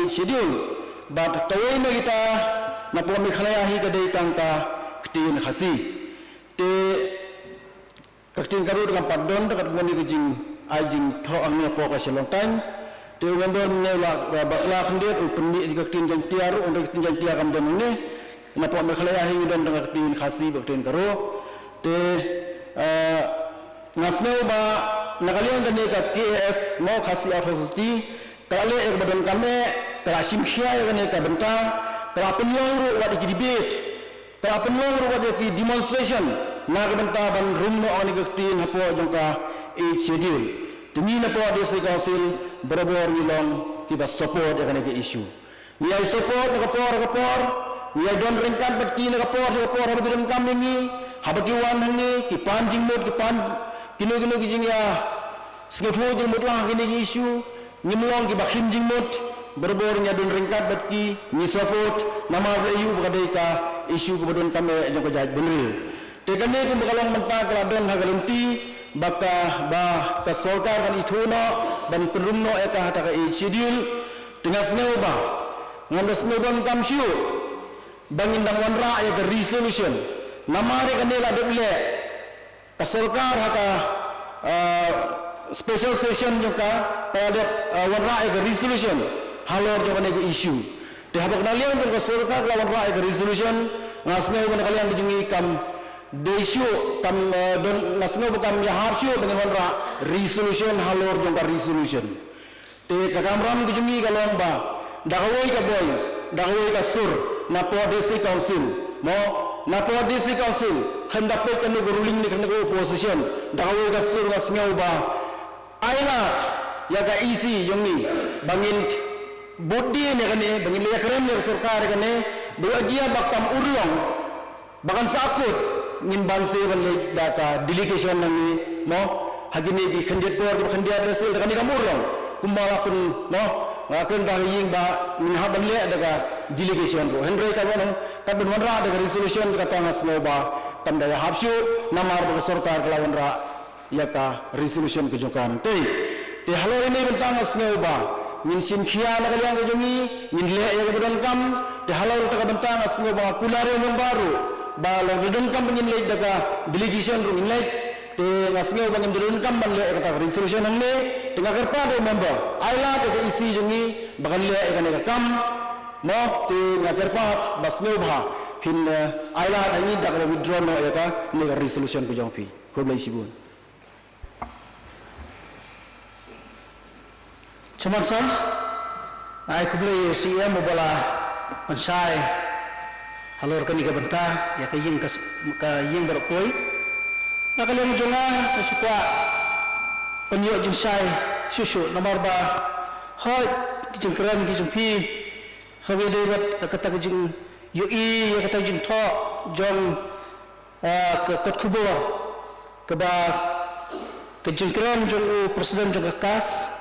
schedule but tawai na kita na po mi khalaya hi ka dei tang ka ktin khasi te kaktin karu dengan pardon dekat ngani ke jing ai jing tho ang ne po ka Shillong Times te wendor ne la bakla khndet u penni kaktin jang tiar on kaktin jang tiar kam don ne na po mi khalaya hi don dengan ktin khasi kaktin karu te ngasneu ba nakalian kane ka KS mo khasi authority kale ek badan kame terasim khia kane ka benta terapen long ru wat ki debate terapen long ru wat ki demonstration na ka benta ban room no ani gaktin hapo jongka e schedule tumi na po desi council berabor ngilong ki ba support kane ke issue ni ai support ka por ni ai don ringkat bat ki na ka por ha bidam kam ni habaki wan ni ki panjing mod ki pan kino ki jingya sengotho jing mutlah kini ki issue ngimlong ki bakhim jing mut berbor nya don ringkat bat ki ni support nama ayu bakadai ka issue ko don kame jong ka jaj benril te kane ko bakalong menta ka don hagalenti baka ba ka sarkar kan ithuna dan perumno eka hata ka schedule tengah sneu ba ngandas sneu don kam syu bangin dang wanra ya ka resolution namare kane la deble ka sarkar haka special session joka pada wanra ek resolution halor joka nego issue te habak nalian ka sarkar la wanra ek resolution ngasne ban kalian dijungi kam desio kam don ngasne kam ya harsio dengan wanra resolution halor joka resolution te ka kamram dijungi kalon ba dagawai ka boys dagawai ka sur na policy council mo na policy council hendak pe kanu ruling ni kanu opposition dagawai ka sur ngasngau ba ailat ya ka isi yongi bangin bodi ne kane bangin le keren ne sarkar kane beajia bakam urlong bakan sakut ngin banse ban le da ka delegation nani mo hagini di khandet por di khandet rasil kane kam urlong kumbala pun mo ngaken dah ying ba min ha ban le daga delegation ro henry ka bon ka ben wanra daga resolution ka tangas no ba tanda ya hapsyu namar ba sarkar kalawan ra ya ka resolution ke jokan te halor ini bentang asneu ba ngin sim khia na kaliang ke jongi ngin le ya kebedan kam de halau ta bentang asngo ba kulare membaru ba lo kebedan kam ngin le daga delegation ru ngin le te ngasngo ba ngin kebedan kam ban le kata resolution le tengah kerpa de member aila te isi jongi bagan le kan kam mo te ngakerpat basno bha hin aila dangi daga withdraw no ya ka ni resolution ku jong pi ko blai sibun Cuman sah, ai kublai CM bola pensai halor kani ka benta ya ka ying berkoi na kalian jonga supaya penyo jinsai susu nomor ba hoi kijing keren kijing pi khawi debat kata kijing UI kata kijing tho jong ke kot kubur ke ba kijing keren jong presiden jong kas